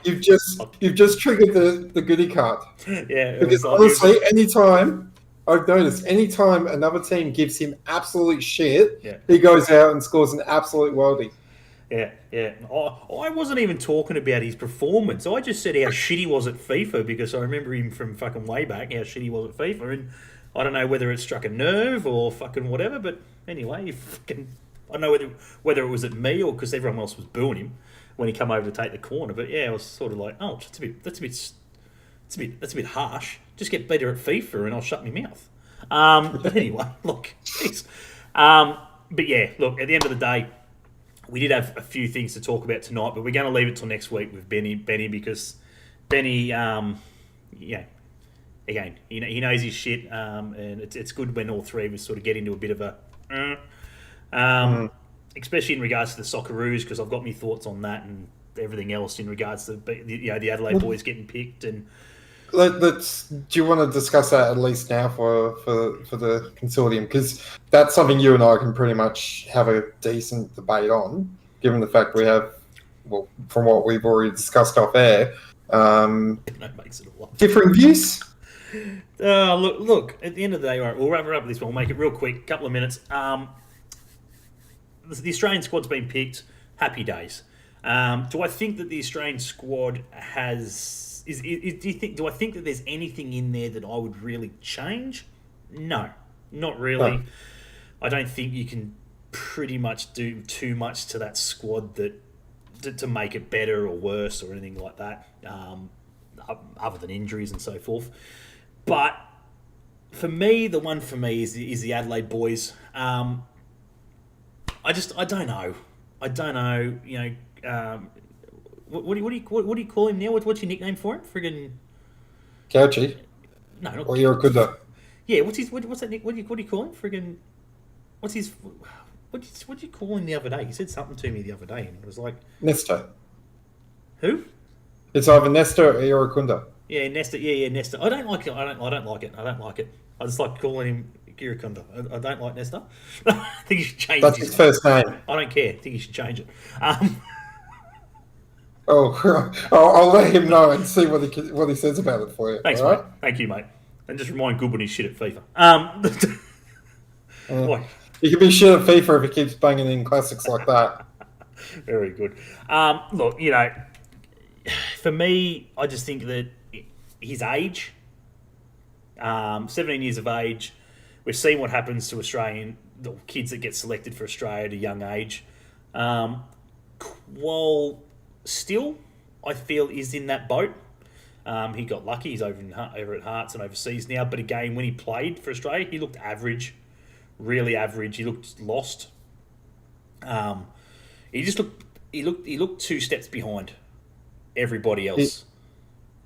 you've just triggered the Goody card. Yeah, because honestly, anytime another team gives him absolute shit, he goes out and scores an absolute worldie. Yeah. I wasn't even talking about his performance. I just said how shit he was at FIFA, because I remember him from fucking way back, how shit he was at FIFA, and I don't know whether it struck a nerve or fucking whatever, but anyway, I don't know whether it was at me or because everyone else was booing him when he come over to take the corner. But yeah, I was sort of like, oh, that's a bit harsh. Just get better at FIFA and I'll shut my mouth. But anyway, look, geez. But yeah, look, at the end of the day, we did have a few things to talk about tonight, but we're going to leave it till next week with Benny, because Benny, again, he knows his shit, and it's good when all three of us sort of get into a bit of a... especially in regards to the Socceroos, because I've got my thoughts on that and everything else in regards to the Adelaide boys getting picked. And do you want to discuss that at least now for the consortium? Because that's something you and I can pretty much have a decent debate on, given the fact we have, well, from what we've already discussed off air, differing views. Look, at the end of the day, all right, we'll wrap it up with this one. We'll make it real quick, couple of minutes. The Australian squad's been picked. Happy days. Do I think that the Australian squad has... Do I think that there's anything in there that I would really change? No, not really. No. I don't think you can pretty much do too much to that squad to make it better or worse or anything like that, other than injuries and so forth. But for me, the one for me is the Adelaide boys. I don't know. You know, what do you call him now? What's your nickname for him? Friggin' Couchy. No, not or you're good though. Yeah, what's that? What do you call him? Friggin', what's his? What did you call him the other day? He said something to me the other day, and it was like, Nesta. who? It's either Nesta or Irukunda. Yeah, Nesta. Yeah, Nesta. I don't like it. I don't like it. I don't like it. I just like calling him Kirikunda. I don't like Nesta. I think you should change That's his first name. I don't care. I think you should change it. Oh, I'll let him know and see what he says about it for you. Thanks, all mate. right? Thank you, mate. And just remind Good when he's shit at FIFA. Boy, He can be shit at FIFA if he keeps banging in classics like that. very good. Look, for me, I just think that his age, 17 years of age, we've seen what happens to Australian kids that get selected for Australia at a young age. While still, I feel, is in that boat. He got lucky. He's over at Hearts and overseas now. But again, when he played for Australia, he looked average, really average. He looked lost. He looked 2 steps behind everybody else.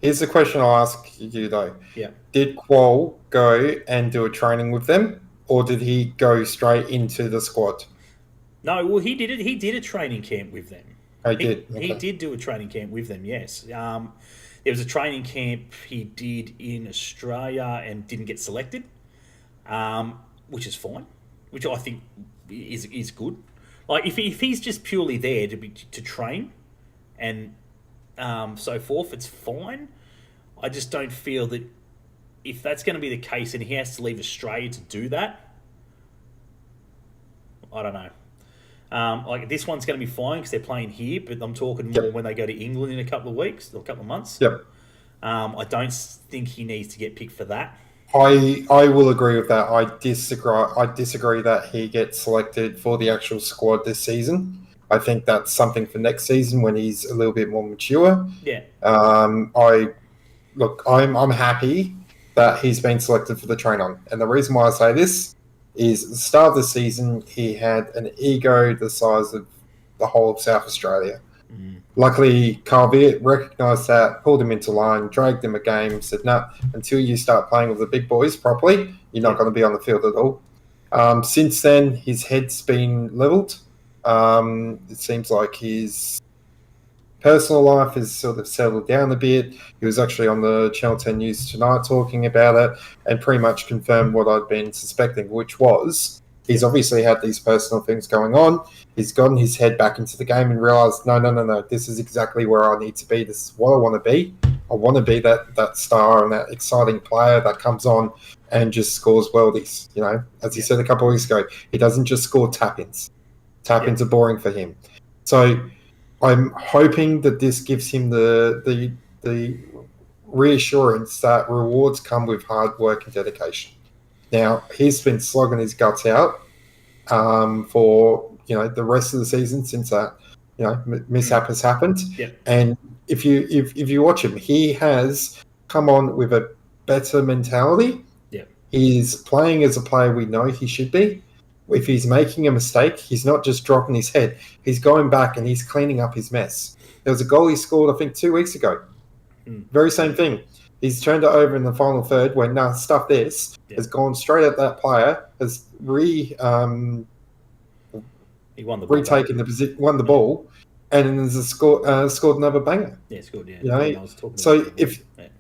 Here's the question I'll ask you though. Yeah. Did Qual go and do a training with them, or did he go straight into the squad? No, well, he did it. He did a training camp with them. He did. Okay. He did do a training camp with them. Yes. There was a training camp he did in Australia and didn't get selected, which is fine. Which I think is good. Like if he's just purely there to train, and so forth, it's fine. I just don't feel that if that's going to be the case and he has to leave Australia to do that, I don't know. Like this one's going to be fine because they're playing here, but I'm talking more when they go to England in a couple of weeks or a couple of months. Yep. I don't think he needs to get picked for that. I will agree with that. I disagree that he gets selected for the actual squad this season. I think that's something for next season when he's a little bit more mature. Yeah. I'm happy that he's been selected for the train on, and the reason why I say this is at the start of the season he had an ego the size of the whole of South Australia. Luckily, Carl Viet recognised that, pulled him into line, dragged him a game, said, no, until you start playing with the big boys properly, you're not going to be on the field at all. Since then, his head's been levelled. It seems like his personal life has sort of settled down a bit. He was actually on the Channel 10 News tonight talking about it and pretty much confirmed what I'd been suspecting, which was he's obviously had these personal things going on. He's gotten his head back into the game and realised, no, this is exactly where I need to be. This is what I want to be. I want to be that star and that exciting player that comes on and just scores worldies. As he said a couple of weeks ago, he doesn't just score tap-ins. Tap-ins are boring for him. So I'm hoping that this gives him the reassurance that rewards come with hard work and dedication. Now, he's been slogging his guts out for the rest of the season since that mishap has happened. Yep. And if you watch him, he has come on with a better mentality. Yep. He's playing as a player we know he should be. If he's making a mistake, he's not just dropping his head. He's going back and he's cleaning up his mess. There was a goal he scored, I think, 2 weeks ago. Very same thing. He's turned it over in the final third when stuff this has gone straight at that player, has he won the retaken the position, won the ball, and then has scored another banger. Yeah, it's good. Yeah.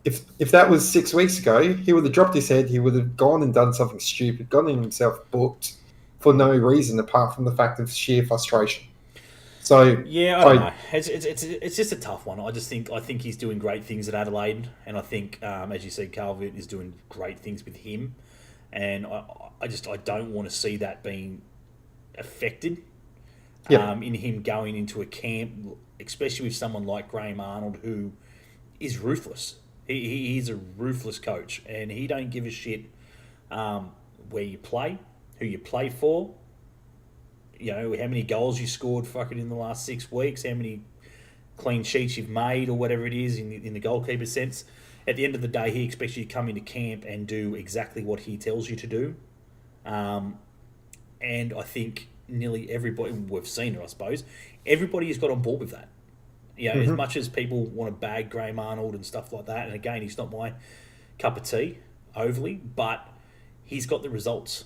If that was 6 weeks ago, he would have dropped his head. He would have gone and done something stupid, gotten himself booked for no reason apart from the fact of sheer frustration. So yeah, I don't know. It's just a tough one. I think he's doing great things at Adelaide, and I think as you said, Calvert is doing great things with him, and I don't want to see that being affected. In him going into a camp, especially with someone like Graham Arnold, who is ruthless. He's a ruthless coach, and he don't give a shit where you play, who you play for, how many goals you scored fucking in the last 6 weeks, how many clean sheets you've made or whatever it is in the goalkeeper sense. At the end of the day, he expects you to come into camp and do exactly what he tells you to do. And I think nearly everybody, we've seen it, I suppose, everybody has got on board with that. As much as people want to bag Graham Arnold and stuff like that, and again, he's not my cup of tea overly, but he's got the results.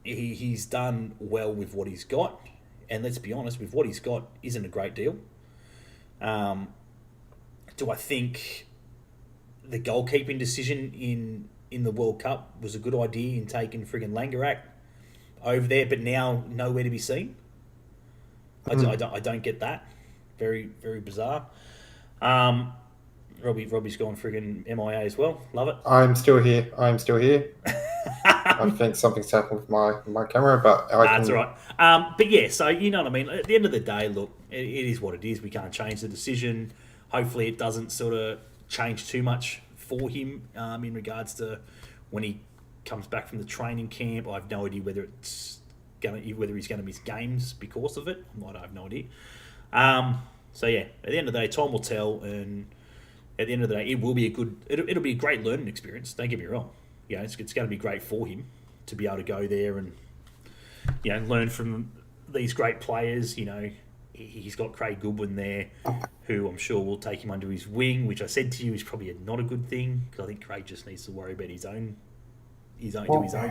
He's done well with what he's got, and let's be honest, with what he's got isn't a great deal. Do I think the goalkeeping decision in the World Cup was a good idea in taking friggin' Langerak over there, but now nowhere to be seen? I don't get that. Very, very bizarre. Robbie's gone friggin' MIA as well. Love it. I'm still here. I think something's happened with my camera, but That's all right. But yeah, so you know what I mean. At the end of the day, look, it is what it is. We can't change the decision. Hopefully, it doesn't sort of change too much for him in regards to when he comes back from the training camp. I have no idea whether he's going to miss games because of it. I have no idea. So yeah, at the end of the day, time will tell, and at the end of the day, it will be it'll be a great learning experience. Don't get me wrong. Yeah, it's going to be great for him to be able to go there and learn from these great players. You know, he's got Craig Goodwin there, who I'm sure will take him under his wing, which I said to you is probably not a good thing because I think Craig just needs to worry about his own do his own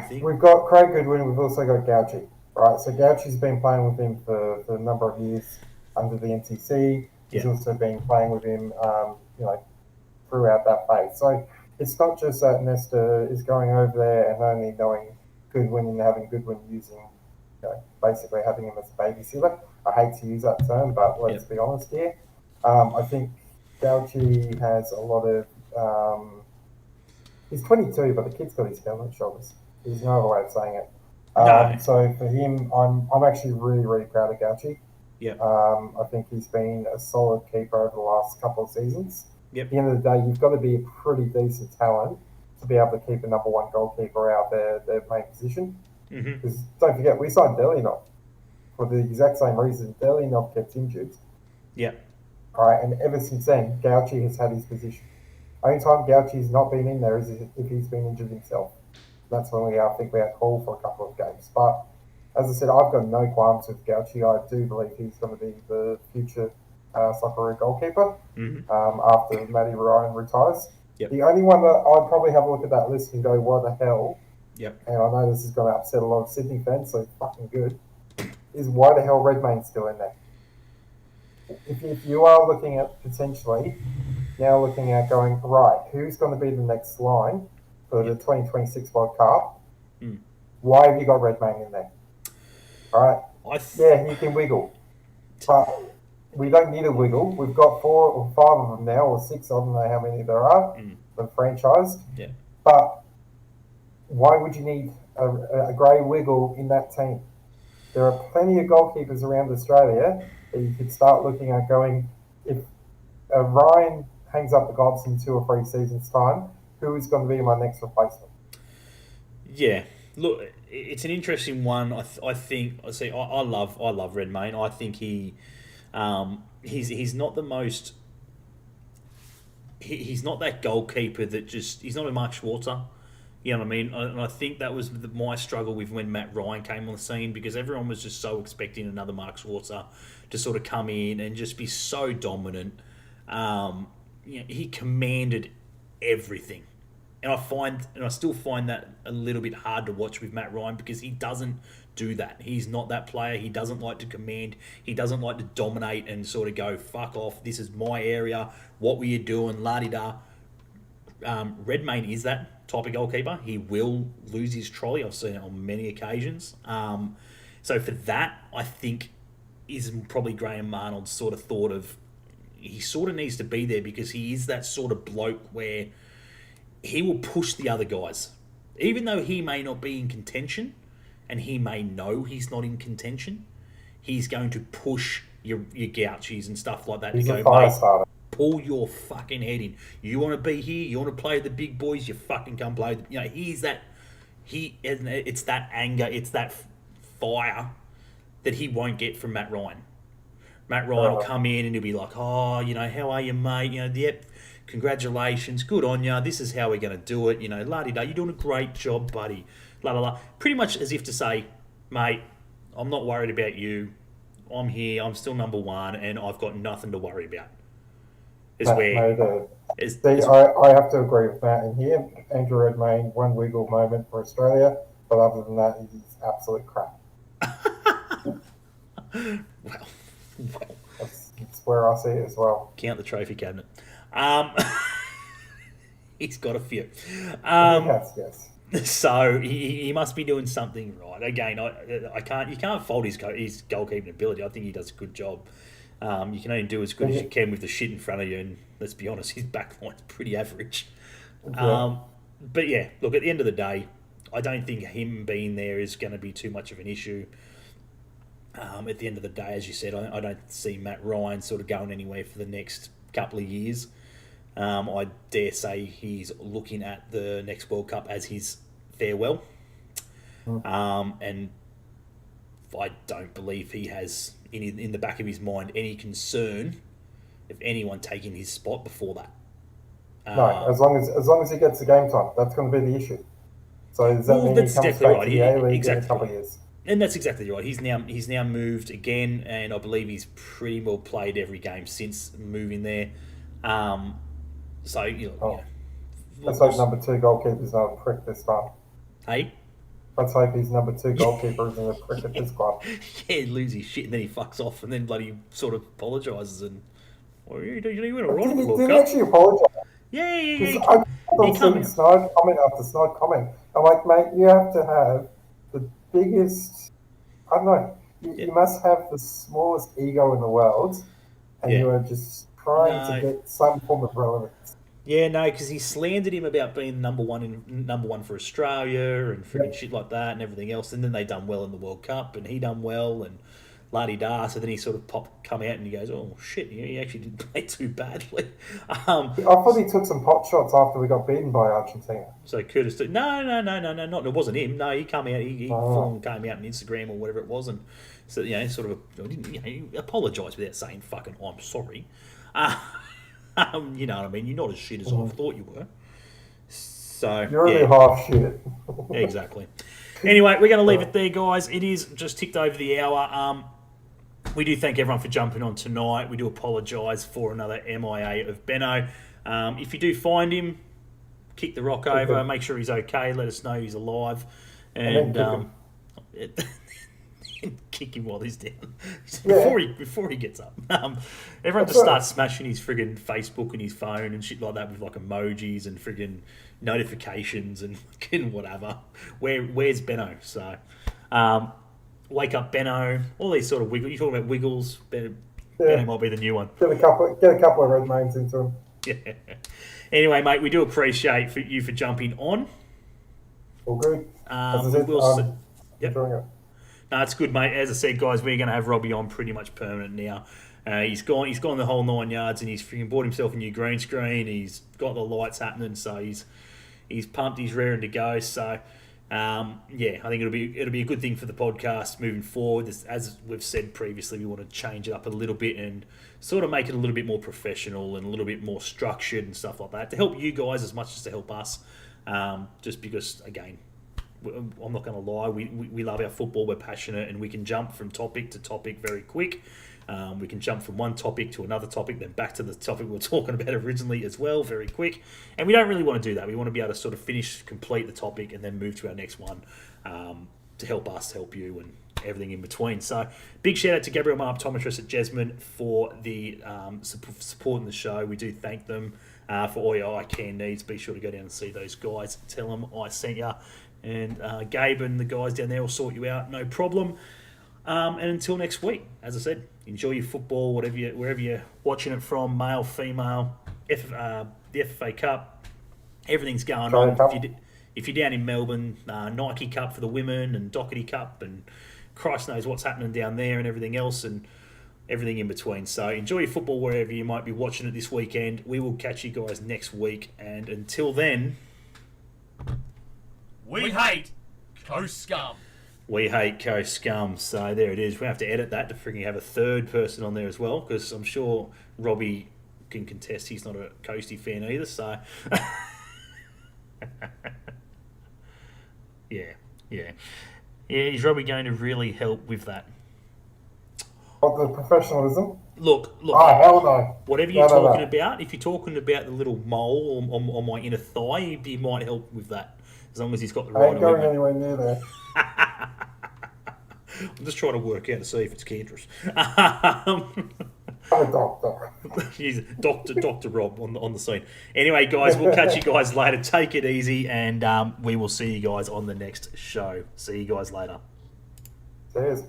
thing. We've got Craig Goodwin. We've also got Gauchi. Right, so Gauchi's been playing with him for a number of years under the NCC. He's also been playing with him, throughout that phase. So it's not just that Nesta is going over there and only knowing Goodwin and having Goodwin using, basically having him as a babysitter. I hate to use that term, but let's be honest here. I think Gauchi has a lot of. He's 22, but the kid's got his head on his shoulders. There's no other way of saying it. No. So for him, I'm actually really, really proud of Gauchi. Yeah. I think he's been a solid keeper over the last couple of seasons. Yep. At the end of the day, you've got to be a pretty decent talent to be able to keep a number one goalkeeper out their main position. Because don't forget, we signed Delianov for the exact same reason. Delianov gets injured. Yeah. All right, and ever since then, Gauchi has had his position. Only time Gauchi's not been in there is if he's been injured himself. That's when I think we had call for a couple of games. But as I said, I've got no qualms with Gauchi. I do believe he's going to be the future Socceroo goalkeeper after Matty Ryan retires. Yep. The only one that I'd probably have a look at that list and go, what the hell? Yep. And I know this is going to upset a lot of Sydney fans, so it's fucking good, is why the hell Redmayne's still in there? If you are looking at potentially now looking at going, right, who's going to be the next line for the 2026 World Cup? Why have you got Redmayne in there? All right, yeah, you can wiggle, but we don't need a wiggle. We've got 4 or 5 of them now, or 6. I don't know how many there are, the franchised. Yeah. But why would you need a grey wiggle in that team? There are plenty of goalkeepers around Australia that you could start looking at going, if Ryan hangs up the gloves in 2 or 3 seasons' time, who is going to be my next replacement? Yeah. Look, it's an interesting one. I think I love Redmayne. I think he's not the most. He's not that goalkeeper that he's not a Mark Schwarzer. You know what I mean? And I think that was my struggle with when Matt Ryan came on the scene, because everyone was just so expecting another Mark Schwarzer to sort of come in and just be so dominant. He commanded everything. And I still find that a little bit hard to watch with Matt Ryan, because he doesn't do that. He's not that player. He doesn't like to command. He doesn't like to dominate and sort of go, fuck off, this is my area, what were you doing, la-di-da. Redmayne is that type of goalkeeper. He will lose his trolley. I've seen it on many occasions. So for that, I think is probably Graham Arnold's sort of thought of, he sort of needs to be there, because he is that sort of bloke where he will push the other guys. Even though he may not be in contention, and he may know he's not in contention, he's going to push your Gauchis and stuff like that. He's to a go, fire mate, starter. pull your fucking head in. You want to be here, you want to play the big boys, you fucking come play. It's that anger, it's that fire that he won't get from Matt Ryan. Matt Ryan will come in and he'll be like, oh, how are you, mate? Yep, congratulations, good on ya. This is how we're going to do it. La-di-da, you're doing a great job, buddy. La la la. Pretty much as if to say, mate, I'm not worried about you. I'm here. I'm still number one, and I've got nothing to worry about. is Matt where made a. is, See, is I have to agree with Matt in here. Andrew Redmayne, one wiggle moment for Australia, but other than that, he's absolute crap. well, That's where I see it as well. count the trophy cabinet. He's got a few. Yes. So he must be doing something right. Again, you can't fault his goalkeeping ability. I think he does a good job. You can only do as good as you can with the shit in front of you, and let's be honest, his backline's pretty average. Yeah. But yeah, look, at the end of the day, I don't think him being there is going to be too much of an issue. At the end of the day, as you said, I don't see Matt Ryan sort of going anywhere for the next couple of years. I dare say he's looking at the next World Cup as his farewell. And I don't believe he has in the back of his mind any concern of anyone taking his spot before that. No, as long as he gets the game time, that's going to be the issue. So does that mean he comes back to the A-League in a couple of years? And that's exactly right. He's now moved again, and I believe he's pretty well played every game since moving there. So Let's hope number 2 goalkeeper's not a prick this time. Hey. Let's hope his number 2 goalkeeper isn't a prick at this club. Yeah, lose his shit and then he fucks off and then bloody sort of apologises and you went all right on the World Did he Cup. actually apologise? Yeah. I thought snide comment after snide comment. I'm like, mate, you have to have the biggest. I don't know. You must have the smallest ego in the world, and you are just trying to get some form of relevance. Yeah, no, because he slandered him about being number one for Australia and freaking shit like that and everything else. And then they done well in the World Cup, and he done well and la-di-da. So then he sort of come out and he goes, "Oh shit, he actually didn't play too badly." I thought he took some pot shots after we got beaten by Argentina. So Curtis, no, not it wasn't him. No, he came out, he came out on Instagram or whatever it was, and so he apologised without saying fucking I'm sorry. You know what I mean? You're not as shit as I thought you were. So you're only half shit. Exactly. Anyway, we're going to leave it there, guys. It is just ticked over the hour. We do thank everyone for jumping on tonight. We do apologise for another MIA of Benno. If you do find him, kick the rock over. Make sure he's okay. Let us know he's alive, and kick him while he's down before he gets up. Everyone just starts smashing his friggin' Facebook and his phone and shit like that with like emojis and friggin' notifications and fucking whatever. Where's Benno? So wake up Benno. All these sort of wiggles. You talking about wiggles? Benno might be the new one. Get a couple of red mains into him. Yeah. Anyway, mate, we do appreciate you for jumping on. All good. Yep. No, it's good, mate. As I said, guys, we're going to have Robbie on pretty much permanent now. He's gone the whole 9 yards, and he's freaking bought himself a new green screen. He's got the lights happening, so he's pumped. He's raring to go. So, I think it'll be a good thing for the podcast moving forward. As we've said previously, we want to change it up a little bit and sort of make it a little bit more professional and a little bit more structured and stuff like that to help you guys as much as to help us. Just because, again, I'm not going to lie, we love our football, we're passionate, and we can jump from topic to topic very quick. We can jump from one topic to another topic, then back to the topic we were talking about originally as well, very quick. And we don't really want to do that. We want to be able to sort of complete the topic, and then move to our next one to help us, help you, and everything in between. So big shout out to Gabriel, my optometrist at Jesmond, for the supporting the show. We do thank them for all your eye care needs. Be sure to go down and see those guys. Tell them I sent you. And Gabe and the guys down there will sort you out, no problem. And until next week, as I said, enjoy your football, wherever you're watching it from, male, female, the FFA Cup, everything's going on. If you're down in Melbourne, Nike Cup for the women and Doherty Cup, and Christ knows what's happening down there and everything else and everything in between. So enjoy your football wherever you might be watching it this weekend. We will catch you guys next week, and until then, we hate Coast Scum. We hate Coast Scum. So there it is. We have to edit that to freaking have a third person on there as well, because I'm sure Robbie can contest he's not a Coastie fan either. So yeah. Is Robbie going to really help with that? The professionalism. Look. Oh, hell no. Whatever you're No. talking about, if you're talking about the little mole on my inner thigh, he might help with that. As long as he's got the I right ain't going equipment. anywhere near there. I'm just trying to work out to see if it's cancerous. I'm a doctor. He's Dr. Rob on the scene. Anyway, guys, we'll catch you guys later. Take it easy, and we will see you guys on the next show. See you guys later. Cheers.